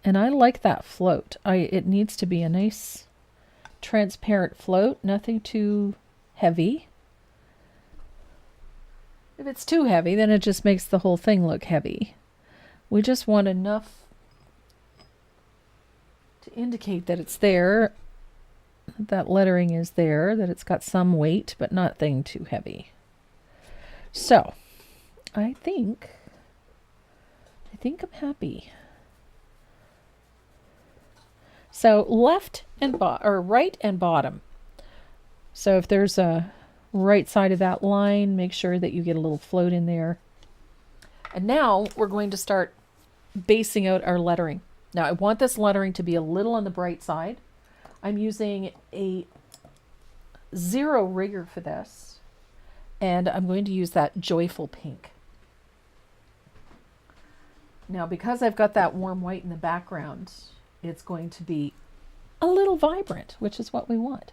And I like that float. It needs to be a nice transparent float, nothing too heavy. If it's too heavy, then it just makes the whole thing look heavy. We just want enough to indicate that it's there, that lettering is there, that it's got some weight, but nothing too heavy. So, I think I'm happy. So left and right and bottom. So if there's a right side of that line, make sure that you get a little float in there. And now we're going to start basing out our lettering. Now I want this lettering to be a little on the bright side. I'm using a 0 rigger for this, and I'm going to use that joyful pink. Now because I've got that warm white in the background, it's going to be a little vibrant, which is what we want.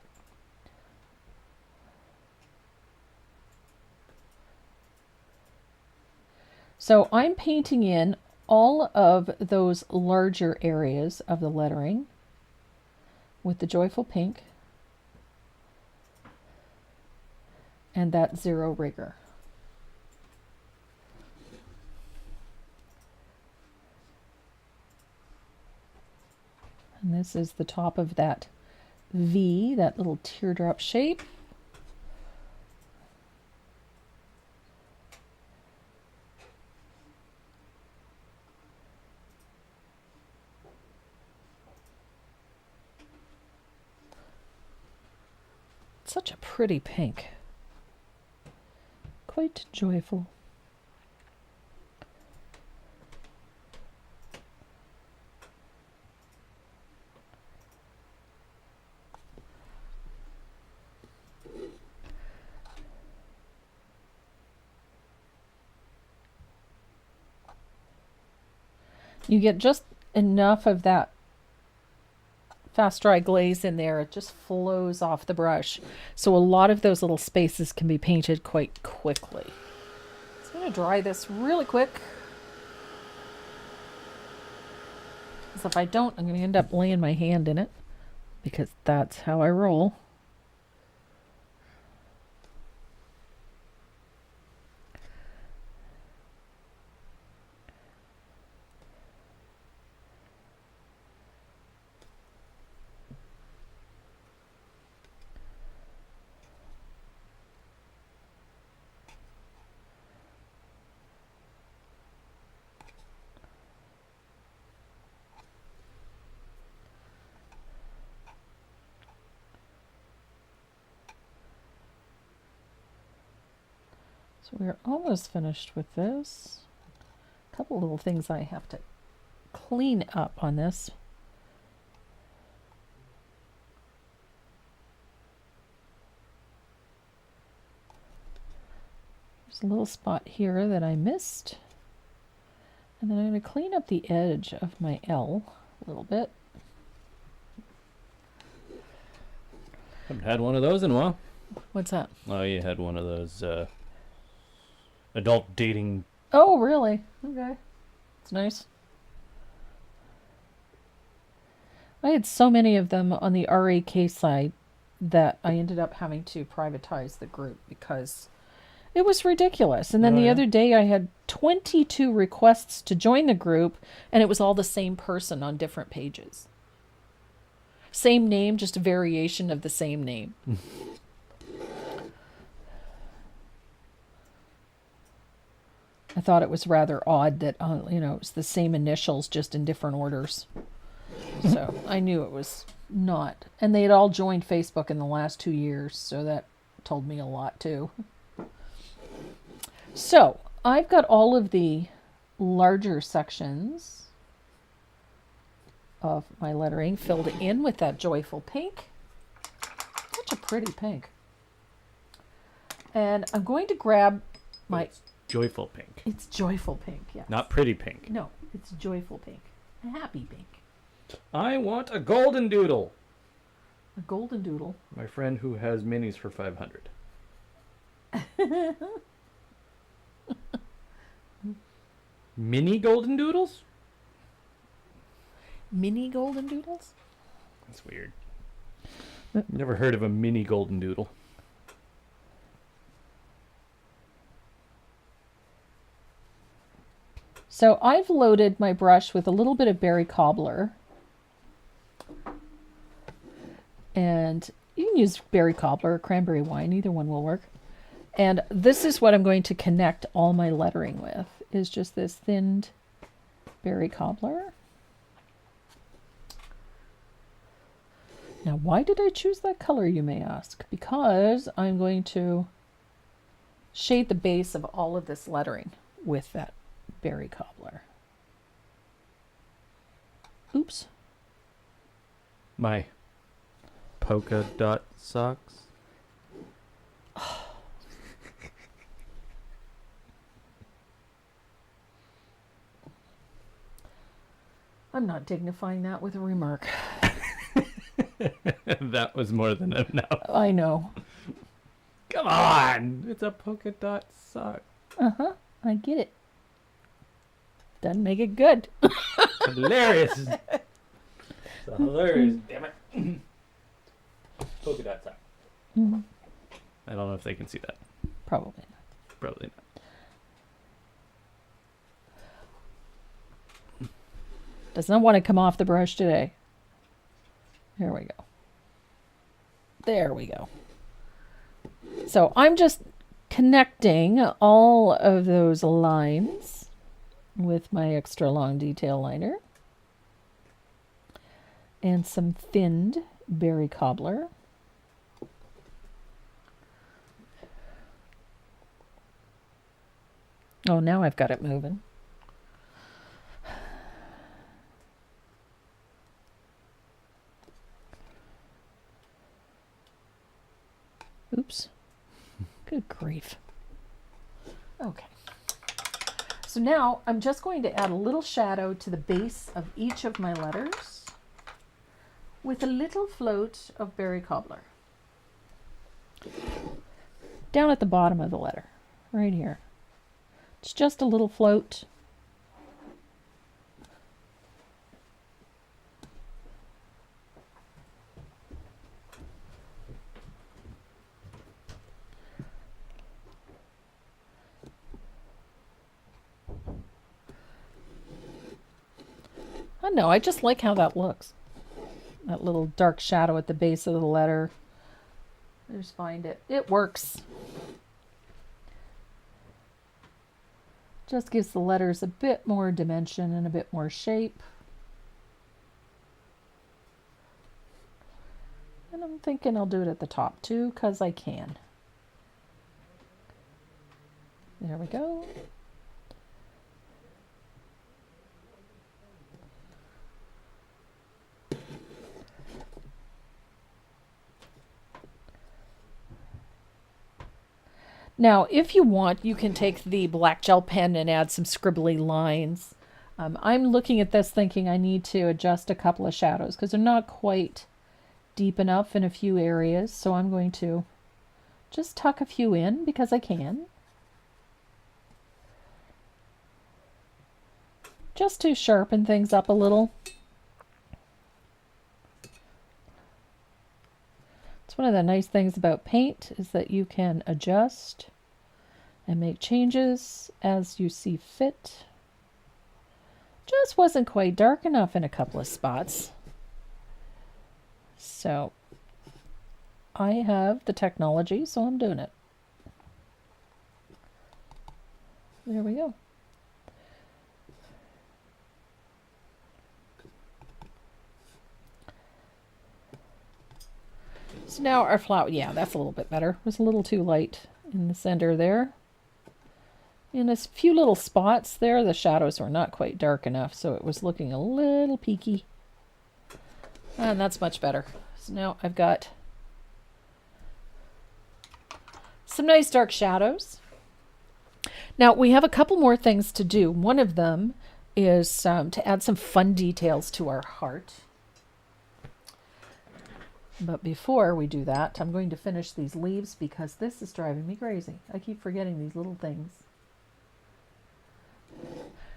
So I'm painting in all of those larger areas of the lettering with the joyful pink and that 0 rigger. And this is the top of that V, that little teardrop shape. Such a pretty pink. Quite joyful. You get just enough of that fast dry glaze in there. It just flows off the brush. So a lot of those little spaces can be painted quite quickly. So I'm going to dry this really quick. Because if I don't, I'm going to end up laying my hand in it. Because that's how I roll. So we're almost finished with this. A couple little things I have to clean up on this. There's a little spot here that I missed. And then I'm going to clean up the edge of my L a little bit. Haven't had one of those in a while. What's that? Oh, you had one of those adult dating Oh, really? Okay. It's nice. I had so many of them on the RAK side that I ended up having to privatize the group because it was ridiculous. And then Oh, the yeah? other day I had 22 requests to join the group, and it was all the same person on different pages. Same name, just a variation of the same name. I thought it was rather odd that, it was the same initials, just in different orders. So I knew it was not. And they had all joined Facebook in the last 2 years, so that told me a lot too. So I've got all of the larger sections of my lettering filled in with that joyful pink. Such a pretty pink. And I'm going to grab my... It's joyful pink. It's joyful pink, yes. Not pretty pink. No, it's joyful pink. A happy pink. I want a golden doodle. A golden doodle. My friend who has minis for 500. Mini golden doodles? Mini golden doodles? That's weird. Never heard of a mini golden doodle. So I've loaded my brush with a little bit of berry cobbler. And you can use berry cobbler or cranberry wine. Either one will work. And this is what I'm going to connect all my lettering with, is just this thinned berry cobbler. Now, why did I choose that color, you may ask? Because I'm going to shade the base of all of this lettering with that berry cobbler. Oops. My polka dot socks. I'm not dignifying that with a remark. That was more than enough. I know. Come on! It's a polka dot sock. Uh-huh. I get it. Doesn't make it good. Hilarious. It's hilarious, damn it. Polka dot sock. Mm-hmm. I don't know if they can see that. Probably not. Probably not. Does not want to come off the brush today. Here we go. There we go. So I'm just connecting all of those lines with my extra long detail liner and some thinned berry cobbler. Oh, now I've got it moving. Oops. Good grief. Okay. So now I'm just going to add a little shadow to the base of each of my letters with a little float of berry cobbler. Down at the bottom of the letter, right here. It's just a little float. I know, I just like how that looks. That little dark shadow at the base of the letter. Just find it. It works. Just gives the letters a bit more dimension and a bit more shape. And I'm thinking I'll do it at the top too, because I can. There we go. Now, if you want, you can take the black gel pen and add some scribbly lines. I'm looking at this thinking I need to adjust a couple of shadows because they're not quite deep enough in a few areas. So I'm going to just tuck a few in because I can. just to sharpen things up a little. It's one of the nice things about paint is that you can adjust and make changes as you see fit. Just wasn't quite dark enough in a couple of spots. So I have the technology, so I'm doing it. There we go. So now our flower, yeah, that's a little bit better. It was a little too light in the center there. In a few little spots there, the shadows were not quite dark enough, so it was looking a little peaky. And that's much better. So now I've got some nice dark shadows. Now we have a couple more things to do. One of them is to add some fun details to our heart. But before we do that, I'm going to finish these leaves because this is driving me crazy. I keep forgetting these little things.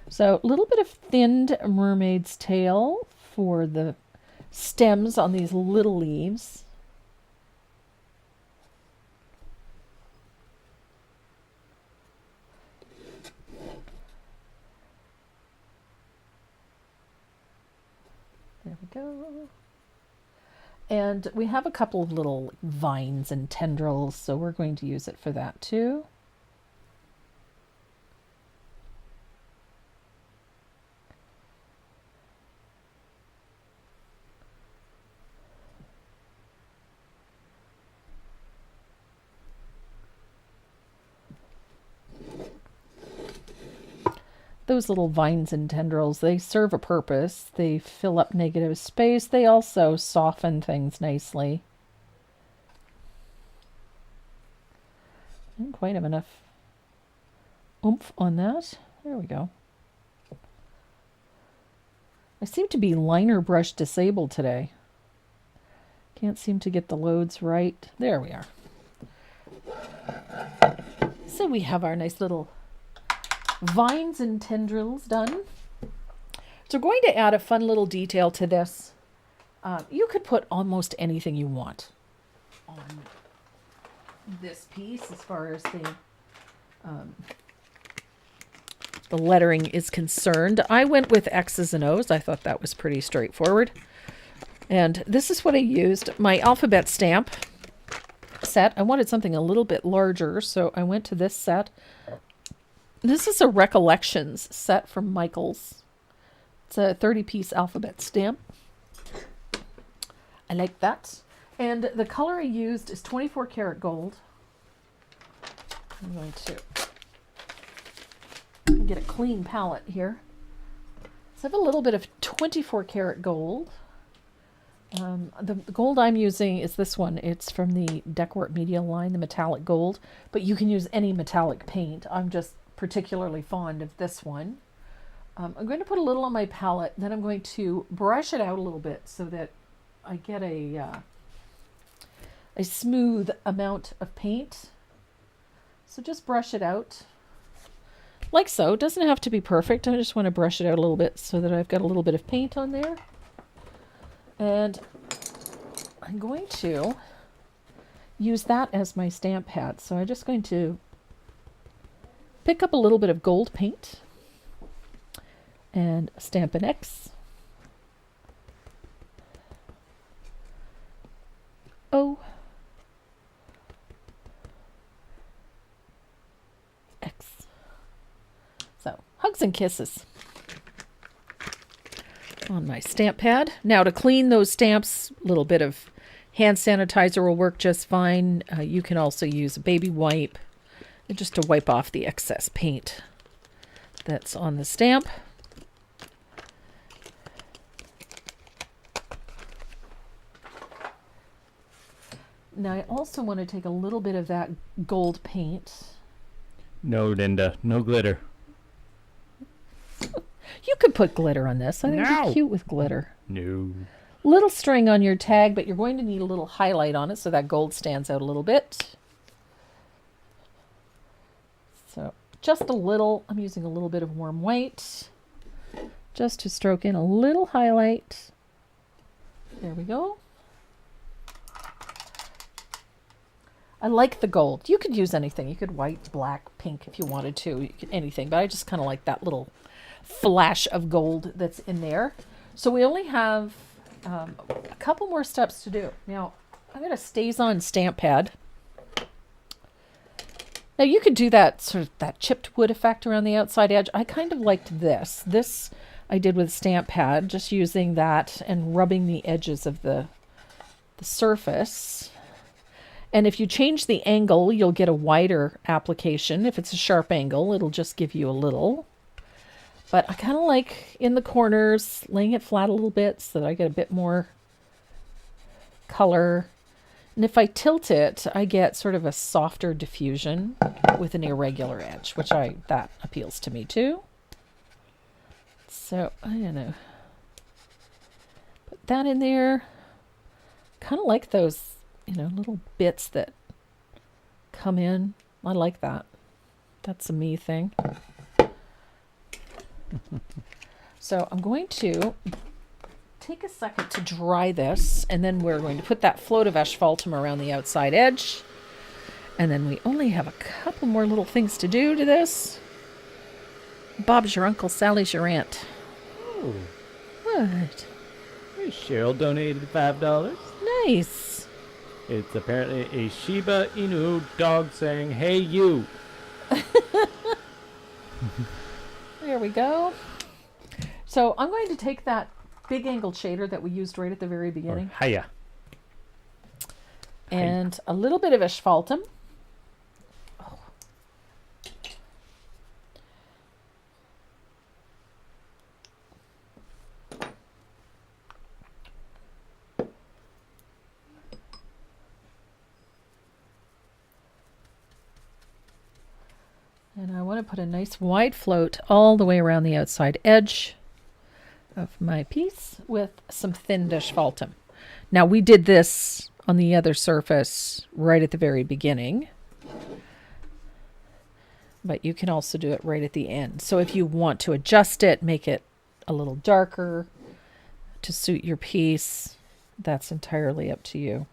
So a little bit of thinned mermaid's tail for the stems on these little leaves. There we go. And we have a couple of little vines and tendrils, so we're going to use it for that too. Those little vines and tendrils, they serve a purpose. They fill up negative space. They also soften things nicely. Didn't quite have enough oomph on that. There we go. I seem to be liner brush disabled today. Can't seem to get the loads right. There we are. So we have our nice little vines and tendrils done. So we're going to add a fun little detail to this. You could put almost anything you want on this piece as far as the lettering is concerned. I went with X's and O's. I thought that was pretty straightforward. And this is what I used. My alphabet stamp set. I wanted something a little bit larger, so I went to this set. This is a Recollections set from Michaels. It's a 30-piece alphabet stamp. I like that. And the color I used is 24 karat gold. I'm going to get a clean palette here. So I have a little bit of 24 karat gold. The gold I'm using is this one. It's from the Decor Media line, the metallic gold. But you can use any metallic paint. I'm just particularly fond of this one. I'm going to put a little on my palette, then I'm going to brush it out a little bit so that I get a smooth amount of paint. So just brush it out like so. It doesn't have to be perfect. I just want to brush it out a little bit so that I've got a little bit of paint on there. And I'm going to use that as my stamp pad. So I'm just going to pick up a little bit of gold paint and stamp an X. O. X. So, hugs and kisses on my stamp pad. Now to clean those stamps, a little bit of hand sanitizer will work just fine. You can also use a baby wipe just to wipe off the excess paint that's on the stamp. Now I also want to take a little bit of that gold paint. No, Linda, no glitter. You could put glitter on this. I think it'd be cute with glitter. No. Little string on your tag, but you're going to need a little highlight on it so that gold stands out a little bit. So just a little, I'm using a little bit of warm white. just to stroke in a little highlight. There we go. I like the gold. You could use anything. You could white, black, pink if you wanted to. You could, anything. But I just kind of like that little flash of gold that's in there. So we only have a couple more steps to do. Now, I've got a Stays-On stamp pad. Now, you could do that sort of that chipped wood effect around the outside edge. I kind of liked this. This I did with stamp pad, just using that and rubbing the edges of the surface. And if you change the angle, you'll get a wider application. If it's a sharp angle, it'll just give you a little. But I kind of like in the corners, laying it flat a little bit so that I get a bit more color. And if I tilt it, I get sort of a softer diffusion with an irregular edge, which that appeals to me too. So, I don't know. Put that in there. Kind of like those, little bits that come in. I like that. That's a me thing. So I'm going to take a second to dry this, and then we're going to put that float of asphaltum around the outside edge. And then we only have a couple more little things to do to this. Bob's your uncle, Sally's your aunt. Oh. What? Hey, Cheryl donated $5. Nice. It's apparently a Shiba Inu dog saying, "Hey, you." There we go. So I'm going to take that big angled shader that we used right at the very beginning. Hiya. And a little bit of asphaltum. Oh. And I want to put a nice wide float all the way around the outside edge of my piece with some thinned asphaltum. Now we did this on the other surface right at the very beginning, but you can also do it right at the end. So if you want to adjust it, make it a little darker to suit your piece, that's entirely up to you.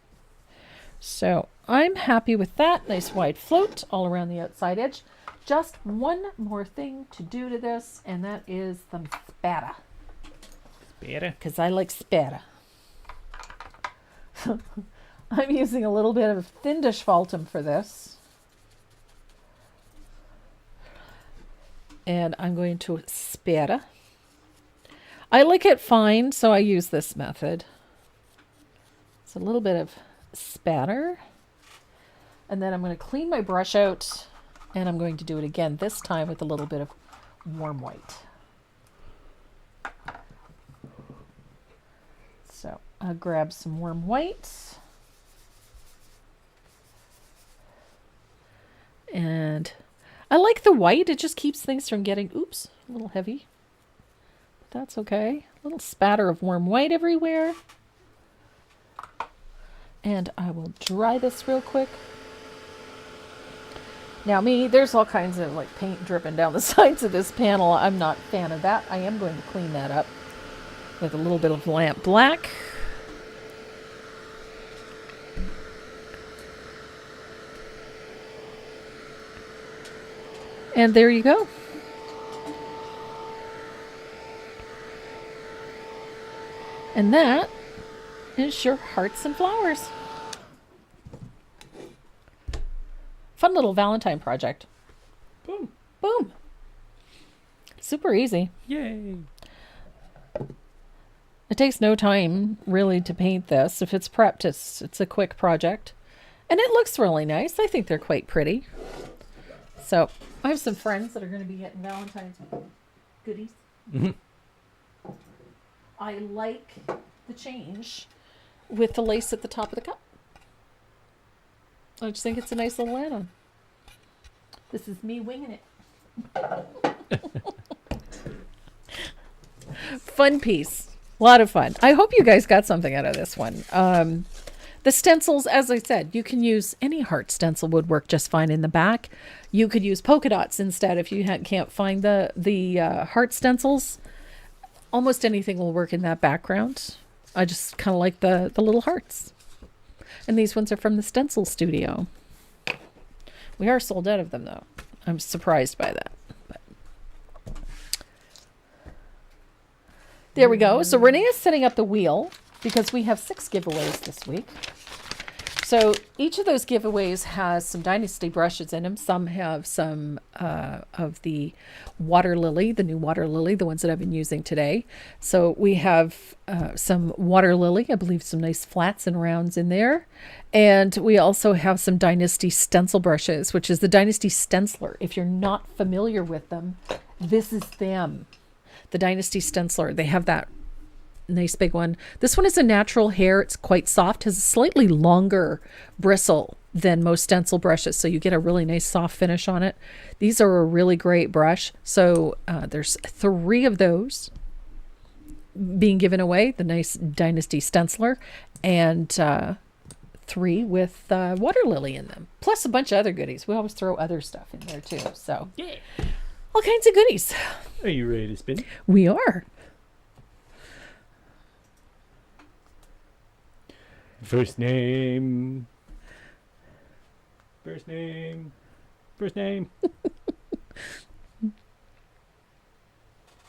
So I'm happy with that. Nice wide float all around the outside edge. Just one more thing to do to this, and that is some spatter. Spatter? Because I like spatter. I'm using a little bit of thin asphaltum for this. And I'm going to spatter. I like it fine, so I use this method. It's a little bit of spatter. And then I'm going to clean my brush out, and I'm going to do it again, this time with a little bit of warm white. So I'll grab some warm white. And I like the white. It just keeps things from getting, oops, a little heavy. But that's okay. A little spatter of warm white everywhere. And I will dry this real quick. Now there's all kinds of like paint dripping down the sides of this panel. I'm not a fan of that. I am going to clean that up with a little bit of lamp black. And there you go. And that is your hearts and flowers. Fun little Valentine project. Boom. Boom. Super easy. Yay. It takes no time really to paint this. If it's prepped, it's a quick project. And it looks really nice. I think they're quite pretty. So I have some friends that are going to be getting Valentine's goodies. Mm-hmm. I like the change with the lace at the top of the cup. I just think it's a nice little add-on. This is me winging it. Fun piece. A lot of fun. I hope you guys got something out of this one. The stencils, as I said, you can use any heart stencil, would work just fine in the back. You could use polka dots instead if you can't find the heart stencils. almost anything will work in that background. I just kind of like the little hearts. And these ones are from the Stencil studio. We are sold out of them, though. I'm surprised by that. But. There we go. So Renee is setting up the wheel because we have 6 giveaways this week. So each of those giveaways has some Dynasty brushes in them. Some have some of the Water Lily, the new Water Lily, the ones that I've been using today. So we have some Water Lily, I believe some nice flats and rounds in there. And we also have some Dynasty Stencil brushes, which is the Dynasty Stenciler. If you're not familiar with them, this is them. The Dynasty Stenciler. They have that nice big one. This one is a natural hair. It's quite soft, has a slightly longer bristle than most stencil brushes, so you get a really nice soft finish on it. These are a really great brush. So there's 3 of those being given away, the nice Dynasty Stenciler, and 3 with Water Lily in them, plus a bunch of other goodies. We always throw other stuff in there too, so yeah, all kinds of goodies. Are you ready to spin? We are. First name. First name. First name.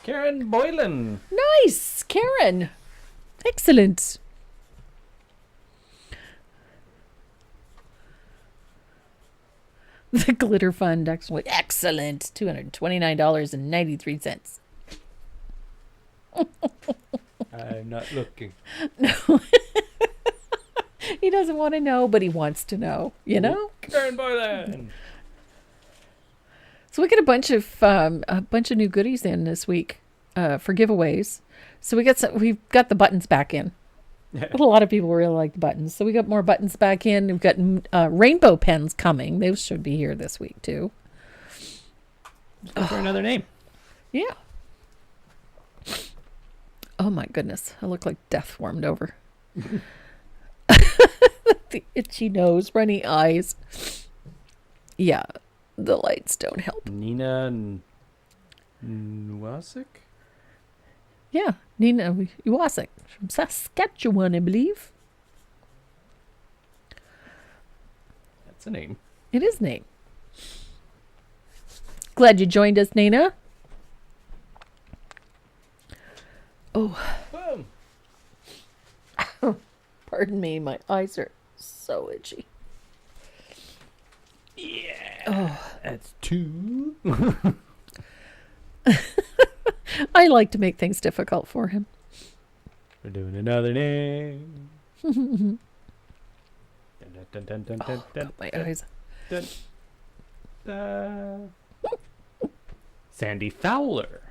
Karen Boylan. Nice, Karen. Excellent. The Glitter Fund, actually. Excellent. $229.93. I'm not looking. No. He doesn't want to know, but he wants to know, you know? Karen Boylan. So we get a bunch of new goodies in this week for giveaways. So we've got the buttons back in. A lot of people really like the buttons. So we got more buttons back in. We've got rainbow pens coming. Those should be here this week too. For another name. Yeah. Oh my goodness. I look like death warmed over. The itchy nose, runny eyes. Yeah, the lights don't help. Nina Nwasik? Yeah, Nina Iwasek from Saskatchewan, I believe. That's a name. It is name. Glad you joined us, Nina. Oh. Boom. Pardon me, my eyes are so itchy. Yeah. Oh, That's 2. I like to make things difficult for him. We're doing another name. Dun, dun, dun, dun, dun, dun, My dun, eyes. dun, dun. Sandy Fowler.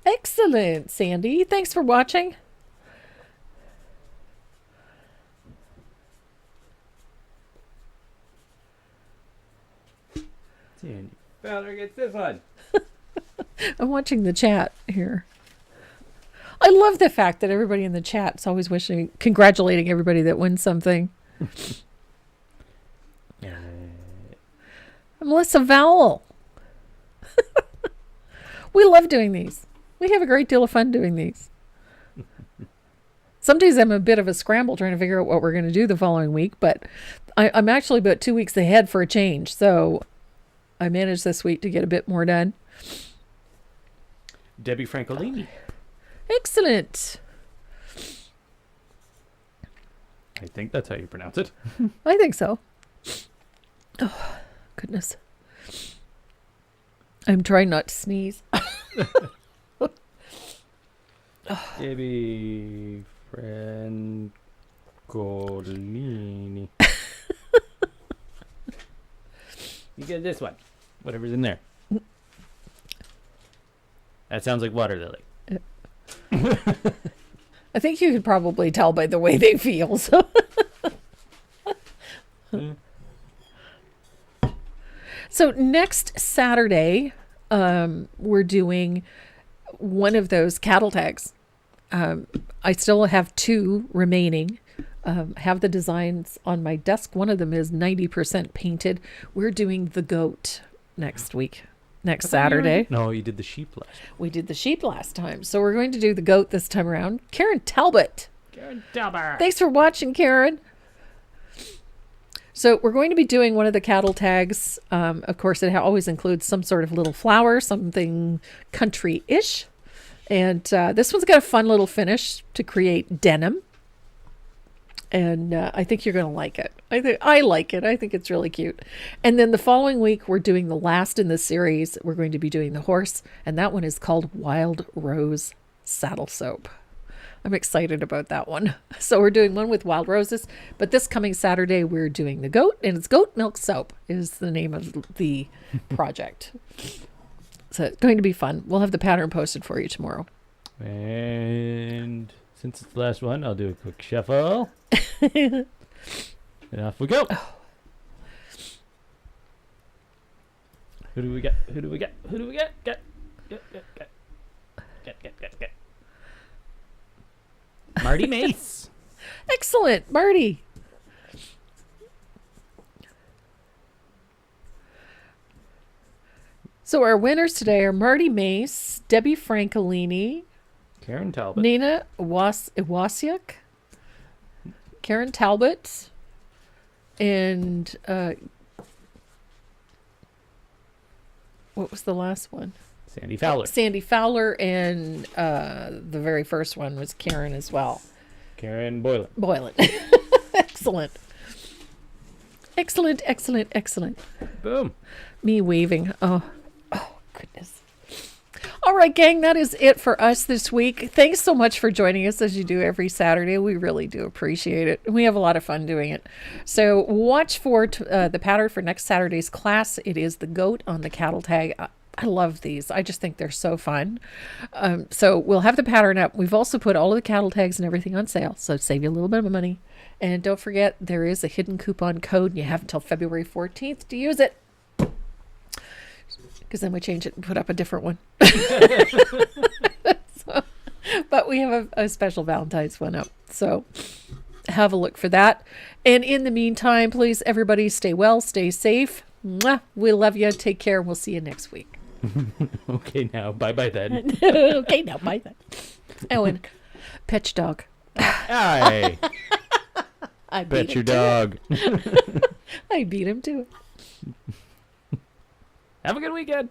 Excellent, Sandy. Thanks for watching. Sandy Fowler gets this one. I'm watching the chat here. I love the fact that everybody in the chat is always congratulating everybody that wins something. Melissa Vowell. We love doing these. We have a great deal of fun doing these. Some days I'm a bit of a scramble trying to figure out what we're going to do the following week, but I'm actually about 2 weeks ahead for a change. So I managed this week to get a bit more done. Debbie Francolini. Excellent. I think that's how you pronounce it. I think so. Oh, goodness. I'm trying not to sneeze. Debbie Francolini. You get this one. Whatever's in there. That sounds like water lily. I think you could probably tell by the way they feel. So, so next Saturday, we're doing one of those cattle tags. I still have 2 remaining. Have the designs on my desk. One of them is 90% painted. We're doing the goat next week. next Saturday. No, you did the sheep last. We did the sheep last time. So we're going to do the goat this time around. Karen Talbot. Karen Talbot. Thanks for watching, Karen. So we're going to be doing one of the cattle tags. Of course, it always includes some sort of little flower, something country-ish. And this one's got a fun little finish to create denim. And I think you're going to like it. I like it. I think it's really cute. And then the following week, we're doing the last in the series. We're going to be doing the horse. And that one is called Wild Rose Saddle Soap. I'm excited about that one. So we're doing one with wild roses, but this coming Saturday we're doing the goat, and it's Goat Milk Soap is the name of the project. So it's going to be fun. We'll have the pattern posted for you tomorrow. And since it's the last one, I'll do a quick shuffle. And off we go. Oh. Who do we got? Who do we got? Who do we got? Get. Marty Mace. Excellent, Marty. So our winners today are Marty Mace, Debbie Francolini, Karen Talbot, Nina Iwasiuk, Karen Talbot, and what was the last one? Sandy Fowler. Sandy Fowler, and the very first one was Karen as well. Karen Boylan. Excellent. Excellent, excellent, excellent. Boom. Me waving. Oh, goodness. All right, gang, that is it for us this week. Thanks so much for joining us as you do every Saturday. We really do appreciate it. We have a lot of fun doing it. So watch for the pattern for next Saturday's class. It is the goat on the cattle tag. I love these. I just think they're so fun. So we'll have the pattern up. We've also put all of the cattle tags and everything on sale, so save you a little bit of money. And don't forget, there is a hidden coupon code, and you have until February 14th to use it. Because then we change it and put up a different one. But we have a special Valentine's one up. So have a look for that. And in the meantime, please, everybody, stay well, stay safe. Mwah. We love you. Take care. We'll see you next week. Okay, now. Bye-bye then. Okay, now. Bye then. Oh, and pet your dog. Hi. I Pet your dog. I beat him too. Have a good weekend.